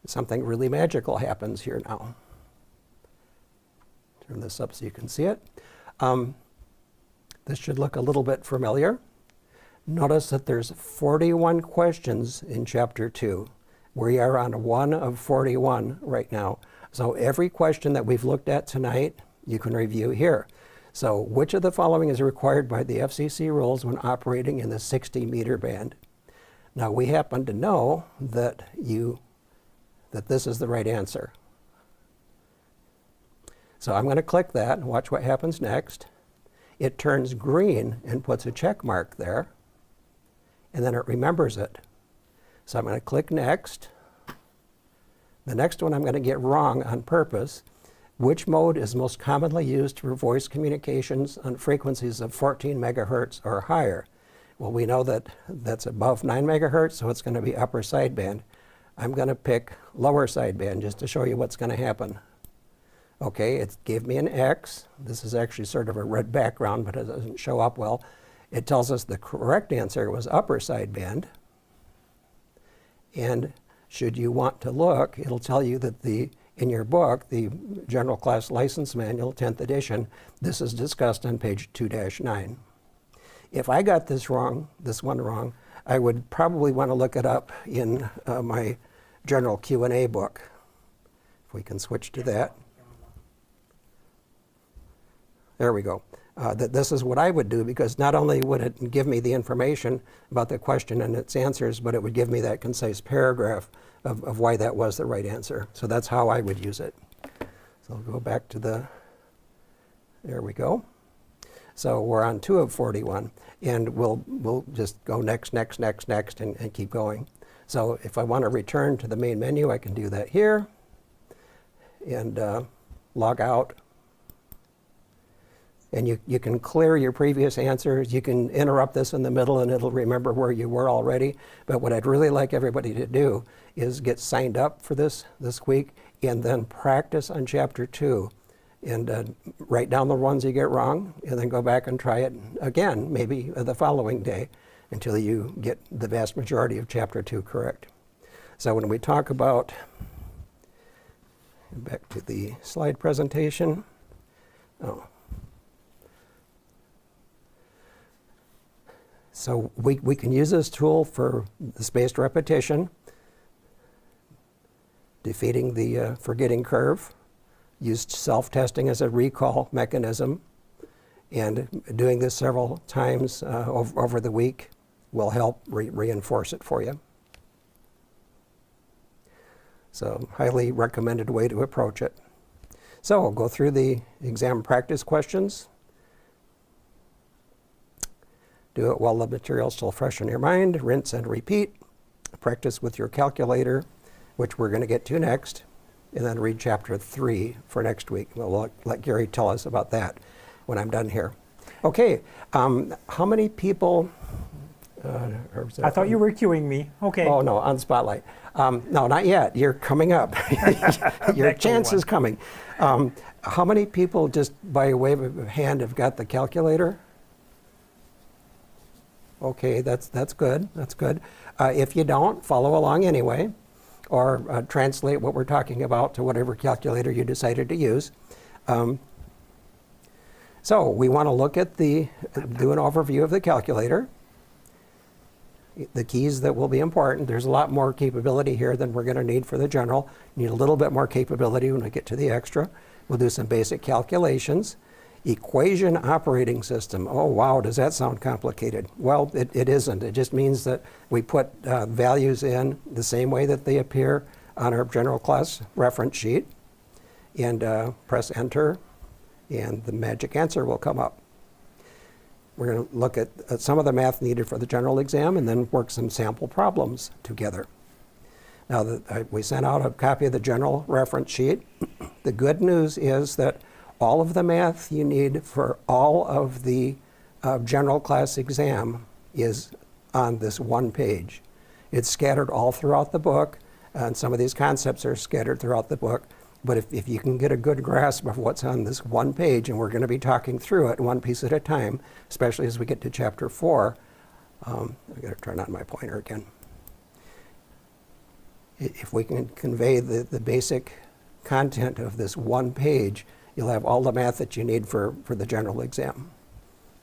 [SPEAKER 1] Something really magical happens here now. Turn this up so you can see it. This should look a little bit familiar. Notice that there's 41 questions in Chapter 2. We are on 1 of 41 right now. So every question that we've looked at tonight, you can review here. So which of the following is required by the FCC rules when operating in the 60-meter band? Now we happen to know that this is the right answer. So I'm going to click that and watch what happens next. It turns green and puts a check mark there, and then it remembers it. So I'm going to click next. The next one I'm going to get wrong on purpose. Which mode is most commonly used for voice communications on frequencies of 14 megahertz or higher? Well, we know that that's above 9 megahertz, so it's going to be upper sideband. I'm going to pick lower sideband just to show you what's going to happen. Okay, it gave me an X. This is actually sort of a red background, but it doesn't show up well. It tells us the correct answer was upper sideband. And should you want to look, it'll tell you that in your book, the General Class License Manual, 10th edition, this is discussed on page 2-9. If I got this one wrong, I would probably want to look it up in my General Q&A book. If we can switch to that. There we go. This is what I would do, because not only would it give me the information about the question and its answers, but it would give me that concise paragraph of why that was the right answer. So that's how I would use it. So I'll go back to there we go. So we're on 2 of 41, and we'll just go next, and keep going. So if I want to return to the main menu, I can do that here, and log out. And you can clear your previous answers. You can interrupt this in the middle and it'll remember where you were already. But what I'd really like everybody to do is get signed up for this week and then practice on Chapter 2. And write down the ones you get wrong and then go back and try it again, maybe the following day, until you get the vast majority of Chapter 2 correct. So when we talk about, back to the slide presentation. So we can use this tool for the spaced repetition, defeating the forgetting curve, used self-testing as a recall mechanism, and doing this several times over the week will help reinforce it for you. So highly recommended way to approach it. So we'll go through the exam practice questions. Do it while the material's still fresh in your mind. Rinse and repeat. Practice with your calculator, which we're going to get to next. And then read Chapter 3 for next week. We'll let Gary tell us about that when I'm done here. Okay, how many people...
[SPEAKER 2] I thought you were cueing me. Okay.
[SPEAKER 1] Oh, no, on Spotlight. No, not yet. You're coming up. Your chance is coming. How many people, just by a wave of hand, have got the calculator? Okay, that's good. That's good. If you don't, follow along anyway, or translate what we're talking about to whatever calculator you decided to use. So we want to look at do an overview of the calculator. The keys that will be important. There's a lot more capability here than we're going to need for the general. Need a little bit more capability when we get to the extra. We'll do some basic calculations. Equation operating system. Oh, wow, does that sound complicated? Well, it isn't. It just means that we put values in the same way that they appear on our general class reference sheet, and press enter, and the magic answer will come up. We're going to look at some of the math needed for the general exam and then work some sample problems together. Now, we sent out a copy of the general reference sheet. The good news is that all of the math you need for all of the general class exam is on this one page. It's scattered all throughout the book, and some of these concepts are scattered throughout the book. But if you can get a good grasp of what's on this one page, and we're going to be talking through it one piece at a time, especially as we get to Chapter 4. I've got to turn on my pointer again. If we can convey the basic content of this one page, you'll have all the math that you need for the general exam.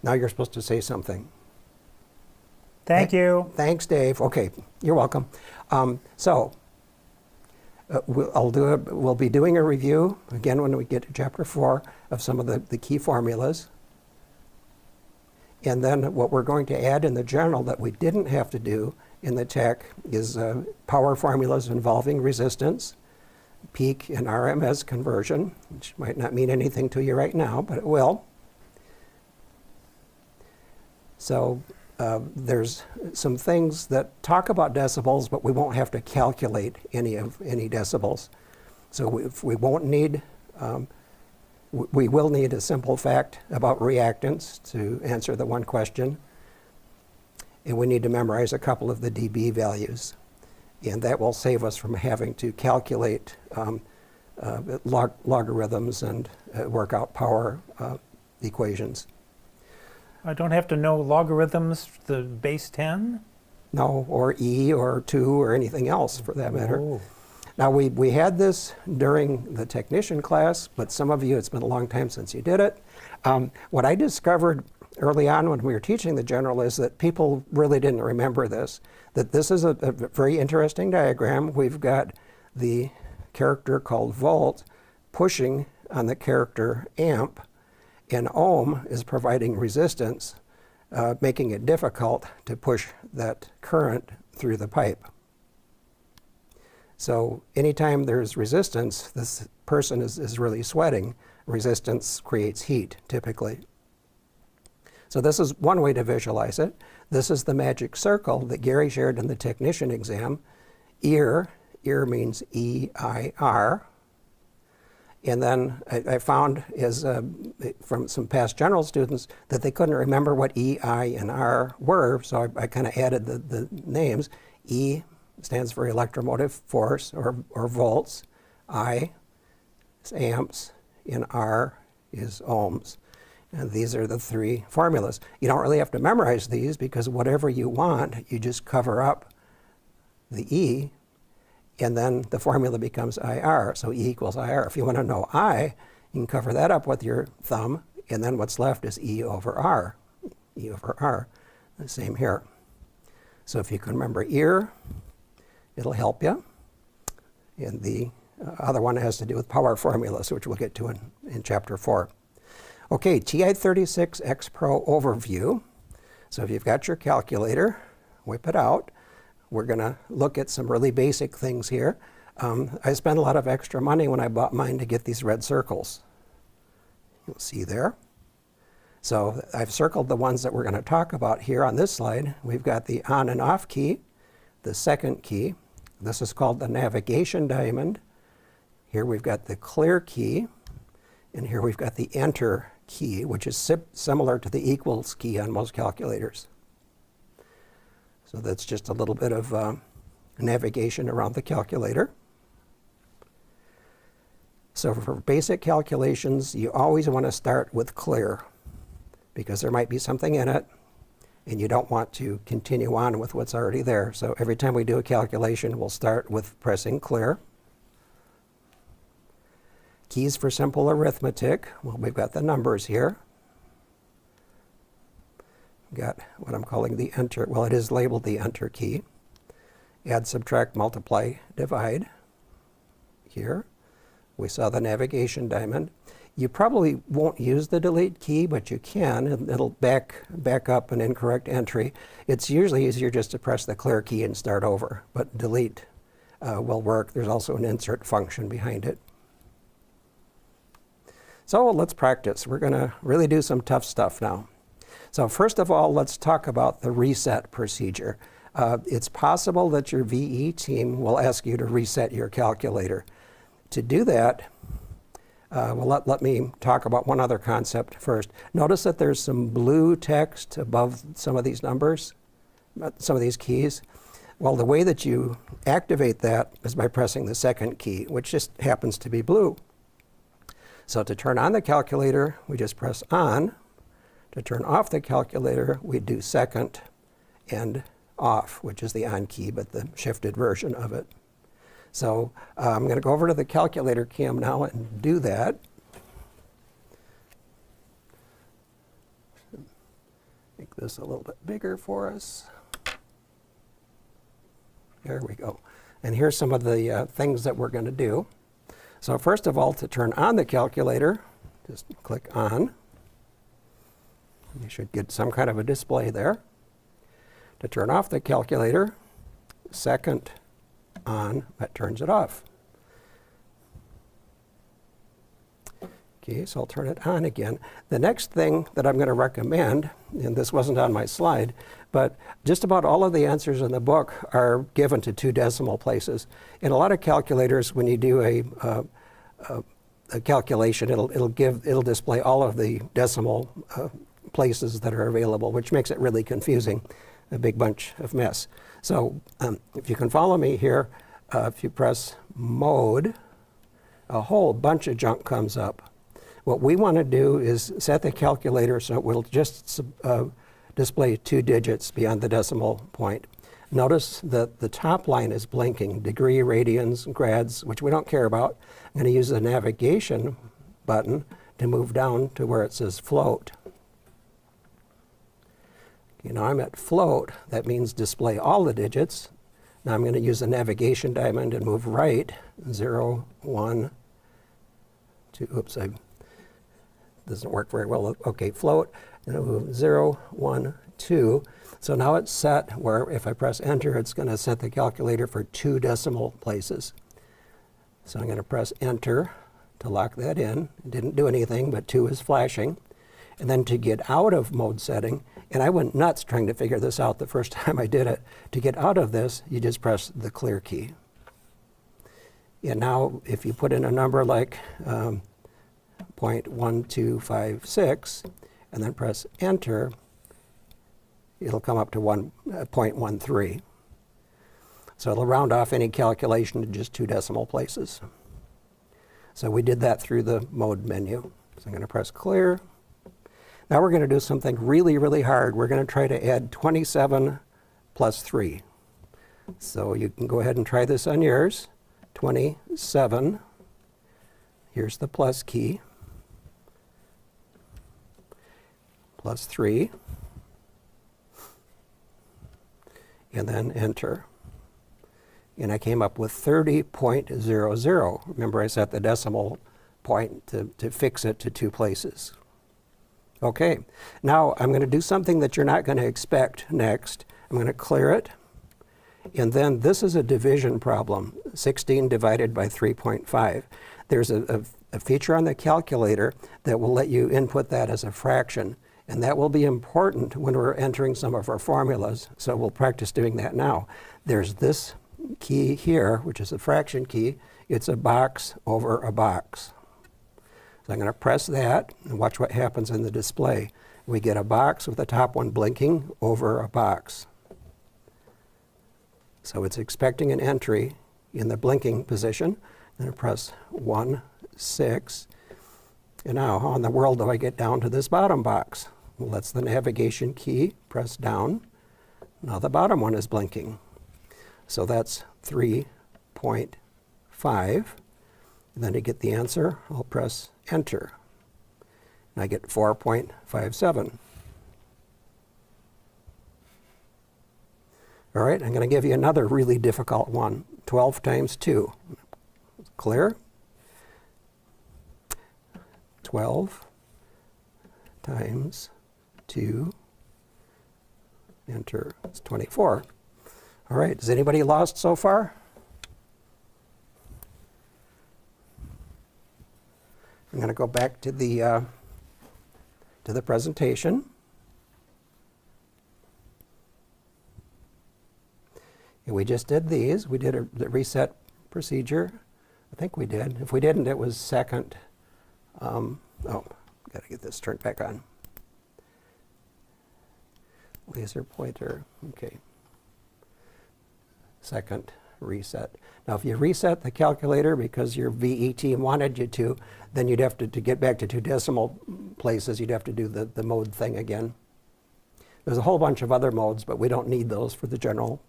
[SPEAKER 1] Now you're supposed to say something.
[SPEAKER 2] Thank you.
[SPEAKER 1] Thanks, Dave. Okay, you're welcome. We'll be doing a review, again, when we get to chapter 4, of some of the key formulas. And then what we're going to add in the journal that we didn't have to do in the tech is power formulas involving resistance, peak and RMS conversion, which might not mean anything to you right now, but it will. So there's some things that talk about decibels, but we won't have to calculate any decibels. So we won't need, we will need a simple fact about reactance to answer the one question. And we need to memorize a couple of the dB values. And that will save us from having to calculate logarithms and work out power equations.
[SPEAKER 2] I don't have to know logarithms, the base 10?
[SPEAKER 1] No, or E or 2 or anything else for that matter.
[SPEAKER 2] Oh.
[SPEAKER 1] Now we had this during the technician class, but some of you, it's been a long time since you did it. What I discovered early on when we were teaching the general is that people really didn't remember this, that this is a very interesting diagram. We've got the character called volt pushing on the character amp, and ohm is providing resistance, making it difficult to push that current through the pipe. So anytime there's resistance, this person is really sweating. Resistance creates heat, typically. So this is one way to visualize it. This is the magic circle that Gary shared in the technician exam. Ear means E-I-R. And then I found from some past general students that they couldn't remember what E, I, and R were, so I kind of added the names. E stands for electromotive force or volts. I is amps, and R is ohms. And these are the three formulas. You don't really have to memorize these because whatever you want, you just cover up the E, and then the formula becomes IR, so E equals IR. If you want to know I, you can cover that up with your thumb, and then what's left is E over R. E over R, the same here. So if you can remember ear, it'll help you. And the other one has to do with power formulas, which we'll get to in chapter 4. Okay, TI-36 X Pro overview. So if you've got your calculator, whip it out. We're going to look at some really basic things here. I spent a lot of extra money when I bought mine to get these red circles. You'll see there. So I've circled the ones that we're going to talk about here on this slide. We've got the on and off key, the second key. This is called the navigation diamond. Here we've got the clear key, and here we've got the enter key, which is similar to the equals key on most calculators. So that's just a little bit of navigation around the calculator. So for basic calculations, you always want to start with clear because there might be something in it and you don't want to continue on with what's already there. So every time we do a calculation, we'll start with pressing clear. Keys for simple arithmetic. Well, we've got the numbers here. Got what I'm calling the enter, well, it is labeled the enter key. Add, subtract, multiply, divide. Here, we saw the navigation diamond. You probably won't use the delete key, but you can, and it'll back up an incorrect entry. It's usually easier just to press the clear key and start over, but delete will work. There's also an insert function behind it. So let's practice. We're going to really do some tough stuff now. So first of all, let's talk about the reset procedure. It's possible that your VE team will ask you to reset your calculator. To do that, well, let me talk about one other concept first. Notice that there's some blue text above some of these numbers, some of these keys. Well, the way that you activate that is by pressing the second key, which just happens to be blue. So to turn on the calculator, we just press on. To turn off the calculator, we do second and off, which is the on key, but the shifted version of it. So I'm going to go over to the calculator cam now and do that. Make this a little bit bigger for us. There we go. And here's some of the things that we're going to do. So first of all, to turn on the calculator, just click on. You should get some kind of a display there. To turn off the calculator, second on, that turns it off. Okay, so I'll turn it on again. The next thing that I'm going to recommend, and this wasn't on my slide, but just about all of the answers in the book are given to 2 decimal places. In a lot of calculators, when you do a calculation, it'll display all of the decimal places that are available, which makes it really confusing, a big bunch of mess. So if you can follow me here, if you press mode, a whole bunch of junk comes up. What we want to do is set the calculator so it will just display 2 digits beyond the decimal point. Notice that the top line is blinking, degree, radians, grads, which we don't care about. I'm going to use the navigation button to move down to where it says float. You know, I'm at float. That means display all the digits. Now I'm going to use the navigation diamond and move right, 0, 1, 2, oops, doesn't work very well. Okay, float, and I'll move 0, 1, 2. So now it's set where if I press enter, it's going to set the calculator for 2 decimal places. So I'm going to press enter to lock that in. It didn't do anything, but 2 is flashing. And then to get out of mode setting, and I went nuts trying to figure this out the first time I did it. To get out of this, you just press the clear key. And now if you put in a number like 0.1256 and then press enter, it'll come up to 0.13. So it'll round off any calculation to just 2 decimal places. So we did that through the mode menu. So I'm going to press clear. Now we're going to do something really, really hard. We're going to try to add 27 plus 3. So you can go ahead and try this on yours. 27. Here's the plus key. Plus 3. And then enter. And I came up with 30.00. Remember, I set the decimal point to fix it to 2 places. Okay, now I'm going to do something that you're not going to expect next. I'm going to clear it. And then this is a division problem, 16 divided by 3.5. There's a feature on the calculator that will let you input that as a fraction. And that will be important when we're entering some of our formulas. So we'll practice doing that now. There's this key here, which is a fraction key. It's a box over a box. So I'm going to press that and watch what happens in the display. We get a box with the top one blinking over a box. So it's expecting an entry in the blinking position. I'm going to press 1, 6. And now, how in the world do I get down to this bottom box? Well, that's the navigation key. Press down. Now the bottom one is blinking. So that's 3.5. And then to get the answer, I'll press enter. And I get 4.57. All right, I'm going to give you another really difficult one. 12 times 2. Clear? 12 times 2. Enter. It's 24. All right, is anybody lost so far? I'm going to go back to the presentation. And we just did these. We did the reset procedure. I think we did. If we didn't, it was second. Oh, got to get this turned back on. Laser pointer. Okay. Second reset. Now, if you reset the calculator because your VE team wanted you to, then you'd have to get back to 2 decimal places, you'd have to do the mode thing again. There's a whole bunch of other modes, but we don't need those for the general.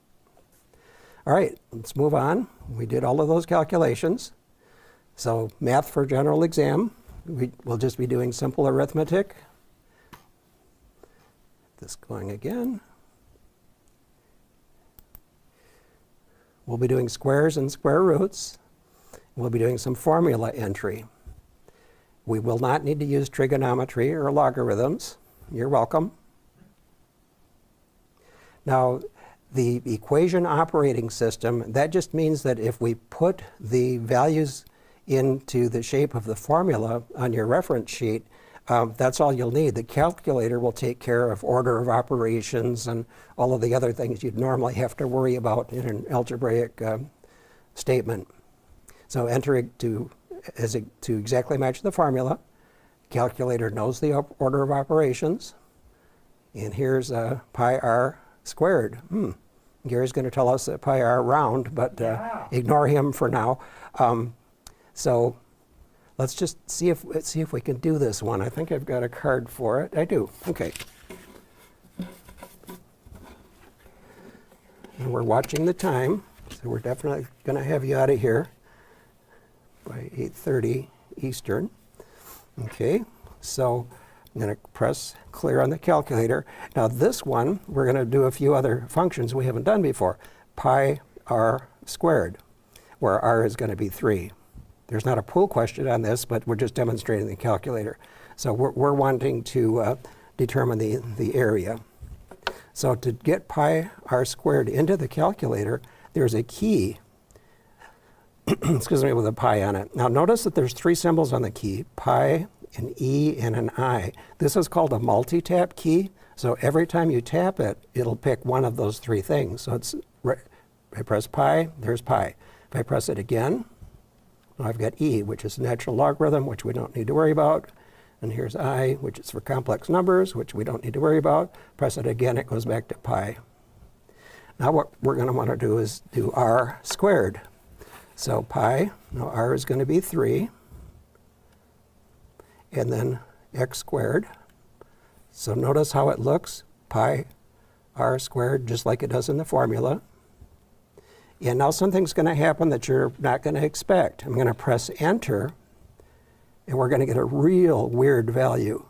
[SPEAKER 1] All right, let's move on. We did all of those calculations. So math for general exam, we'll just be doing simple arithmetic. This going again. We'll be doing squares and square roots. We'll be doing some formula entry. We will not need to use trigonometry or logarithms. You're welcome. Now, the equation operating system, that just means that if we put the values into the shape of the formula on your reference sheet, that's all you'll need. The calculator will take care of order of operations and all of the other things you'd normally have to worry about in an algebraic statement. So enter it to exactly match the formula. Calculator knows the order of operations. And here's pi r squared. Gary's going to tell us that pi r round, but ignore him for now. So let's just see if we can do this one. I think I've got a card for it. I do. Okay. And we're watching the time, so we're definitely going to have you out of here by 8:30 Eastern. Okay. So I'm going to press clear on the calculator. Now this one, we're going to do a few other functions we haven't done before. Pi r squared, where r is going to be 3. There's not a pool question on this, but we're just demonstrating the calculator. So we're wanting to determine the area. So to get pi r squared into the calculator, there's a key, excuse me, with a pi on it. Now notice that there's 3 symbols on the key, pi, an E, and an I. This is called a multi-tap key. So every time you tap it, it'll pick one of those 3 things. So it's, if I press pi, there's pi. If I press it again, I've got E, which is natural logarithm, which we don't need to worry about. And here's I, which is for complex numbers, which we don't need to worry about. Press it again, it goes back to pi. Now what we're going to want to do is do r squared. So pi, now r is going to be 3. And then x squared. So notice how it looks, pi r squared, just like it does in the formula. And now something's going to happen that you're not going to expect. I'm going to press enter, and we're going to get a real weird value.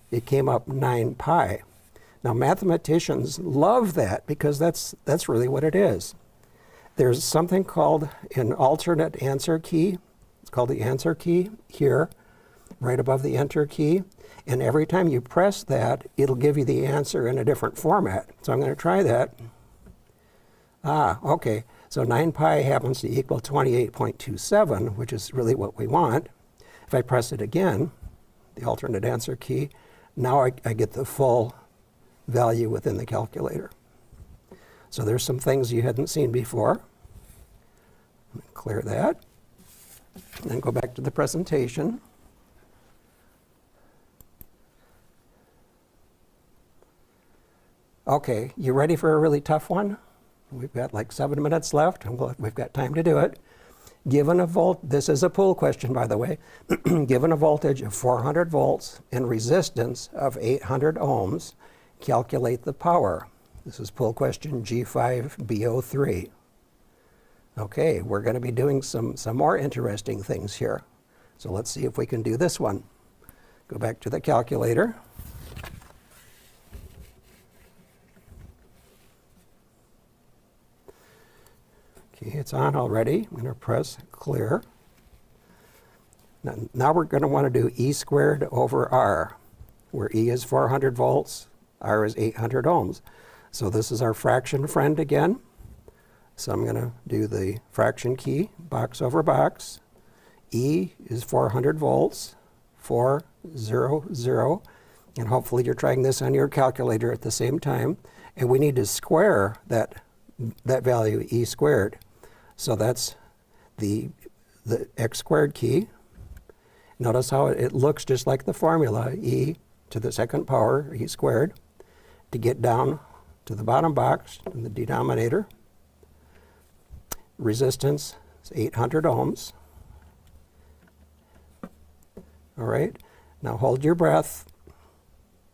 [SPEAKER 1] It came up 9 pi. Now mathematicians love that because that's really what it is. There's something called an alternate answer key. It's called the answer key here, right above the enter key. And every time you press that, it'll give you the answer in a different format. So I'm going to try that. Okay. So 9 pi happens to equal 28.27, which is really what we want. If I press it again, the alternate answer key, now I get the full value within the calculator. So there's some things you hadn't seen before. Clear that. Then go back to the presentation. Okay, you ready for a really tough one? We've got like 7 minutes left, and we've got time to do it. Given a this is a pool question, by the way. Given a voltage of 400 volts and resistance of 800 ohms, calculate the power. This is pool question G5BO3. Okay, we're going to be doing some more interesting things here. So let's see if we can do this one. Go back to the calculator. Okay, it's on already. I'm going to press clear. Now we're going to want to do E squared over R, where E is 400 volts, R is 800 ohms. So this is our fraction friend again. So I'm going to do the fraction key, box over box. E is 400 volts, 400, and hopefully you're trying this on your calculator at the same time. And we need to square that value, E squared. So that's the x squared key. Notice how it looks just like the formula, E to the second power, E squared. To get down to the bottom box, in the denominator, resistance is 800 ohms. All right, now hold your breath.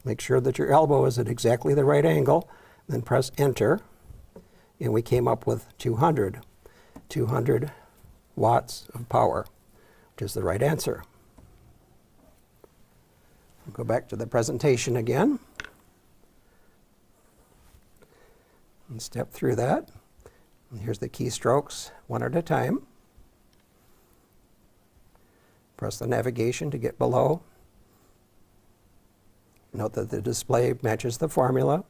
[SPEAKER 1] Make sure that your elbow is at exactly the right angle, then press enter. And we came up with 200 watts of power, which is the right answer. I'll go back to the presentation again and step through that. Here's the keystrokes, one at a time. Press the navigation to get below. Note that the display matches the formula.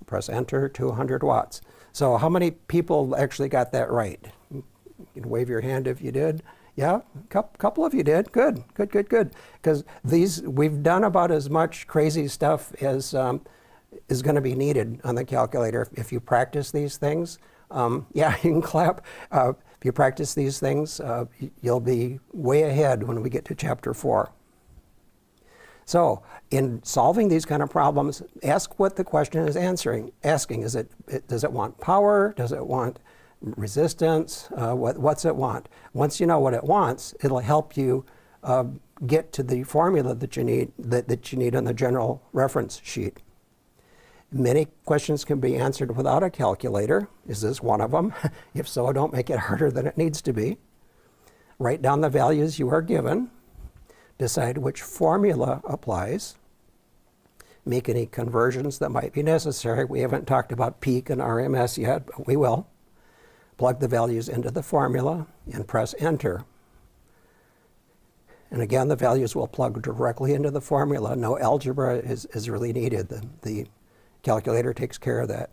[SPEAKER 1] Press enter, 200 watts. So how many people actually got that right? You can wave your hand if you did. Yeah, a couple of you did. Good, good, good, good. Because we've done about as much crazy stuff as is going to be needed on the calculator if you practice these things. Yeah, you can clap. If you practice these things, you'll be way ahead when we get to chapter 4. So in solving these kind of problems, ask what the question is asking. Does it want power? Does it want resistance? What's it want? Once you know what it wants, it'll help you get to the formula that you need on the general reference sheet. Many questions can be answered without a calculator. Is this one of them? If so, don't make it harder than it needs to be. Write down the values you are given. Decide which formula applies. Make any conversions that might be necessary. We haven't talked about peak and RMS yet, but we will. Plug the values into the formula and press enter. And again, the values will plug directly into the formula. No algebra is really needed. The calculator takes care of that.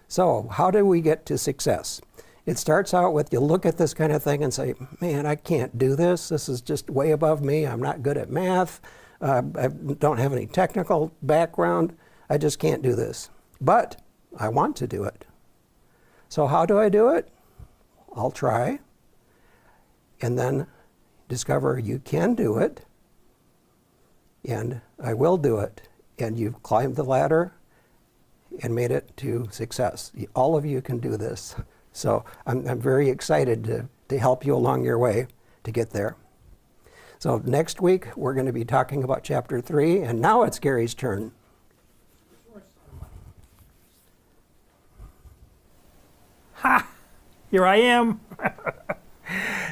[SPEAKER 1] So how do we get to success? It starts out with you look at this kind of thing and say, man, I can't do this. This is just way above me. I'm not good at math. I don't have any technical background. I just can't do this. But I want to do it. So how do I do it? I'll try. And then discover you can do it. And I will do it. And you've climbed the ladder and made it to success. All of you can do this. So I'm very excited to help you along your way to get there. So next week, we're going to be talking about chapter 3, and now it's Gary's turn.
[SPEAKER 2] Ha! Here I am.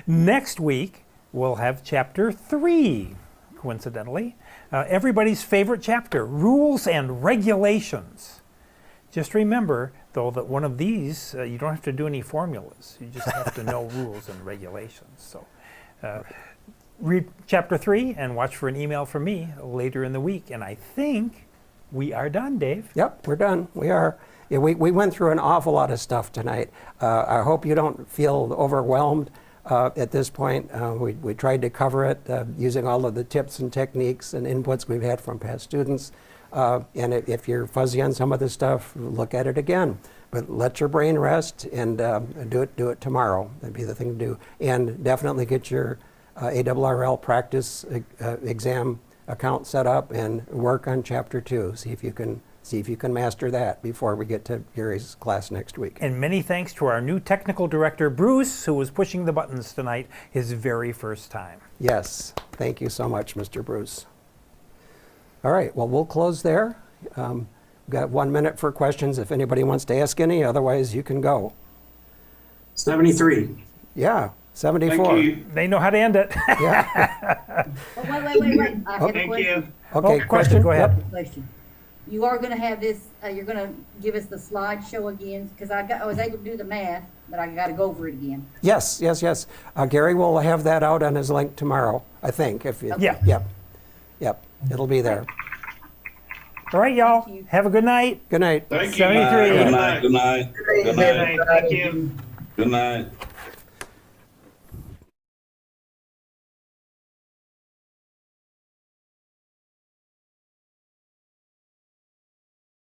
[SPEAKER 2] Next week, we'll have chapter 3, coincidentally. Everybody's favorite chapter, Rules and Regulations. Just remember, though, that one of these, you don't have to do any formulas. You just have to know rules and regulations. So read chapter 3 and watch for an email from me later in the week. And I think we are done, Dave.
[SPEAKER 1] Yep, we're done. We are. Yeah, we went through an awful lot of stuff tonight. I hope you don't feel overwhelmed at this point. We tried to cover it using all of the tips and techniques and inputs we've had from past students. And if you're fuzzy on some of this stuff, look at it again. But let your brain rest and do it tomorrow. That'd be the thing to do. And definitely get your ARRL practice exam account set up and work on chapter 2. See if you can master that before we get to Gary's class next week.
[SPEAKER 2] And many thanks to our new technical director, Bruce, who was pushing the buttons tonight his very first time.
[SPEAKER 1] Yes, thank you so much, Mr. Bruce. All right, well, we'll close there. We've got 1 minute for questions if anybody wants to ask any, otherwise you can go.
[SPEAKER 5] 73.
[SPEAKER 1] Yeah, 74.
[SPEAKER 4] Thank you.
[SPEAKER 2] They know how to end it.
[SPEAKER 1] Yeah.
[SPEAKER 7] Oh, wait. I have a
[SPEAKER 4] Thank
[SPEAKER 7] question.
[SPEAKER 4] you.
[SPEAKER 1] Okay,
[SPEAKER 2] Oh, question, go ahead.
[SPEAKER 1] Yep.
[SPEAKER 7] Question. You are gonna have this, you're gonna give us the slideshow again, because I was able to do the math, but I gotta go over it again.
[SPEAKER 1] Yes. Gary will have that out on his link tomorrow, I think.
[SPEAKER 2] Yeah.
[SPEAKER 1] Yep, it'll be there.
[SPEAKER 2] All right, y'all.
[SPEAKER 7] Thank you.
[SPEAKER 2] Have a good night.
[SPEAKER 1] Good night.
[SPEAKER 4] Thank you.
[SPEAKER 2] 73.
[SPEAKER 4] Good
[SPEAKER 9] Good
[SPEAKER 4] night.
[SPEAKER 9] night. Good night.
[SPEAKER 4] Good night. Thank you.
[SPEAKER 9] Good night.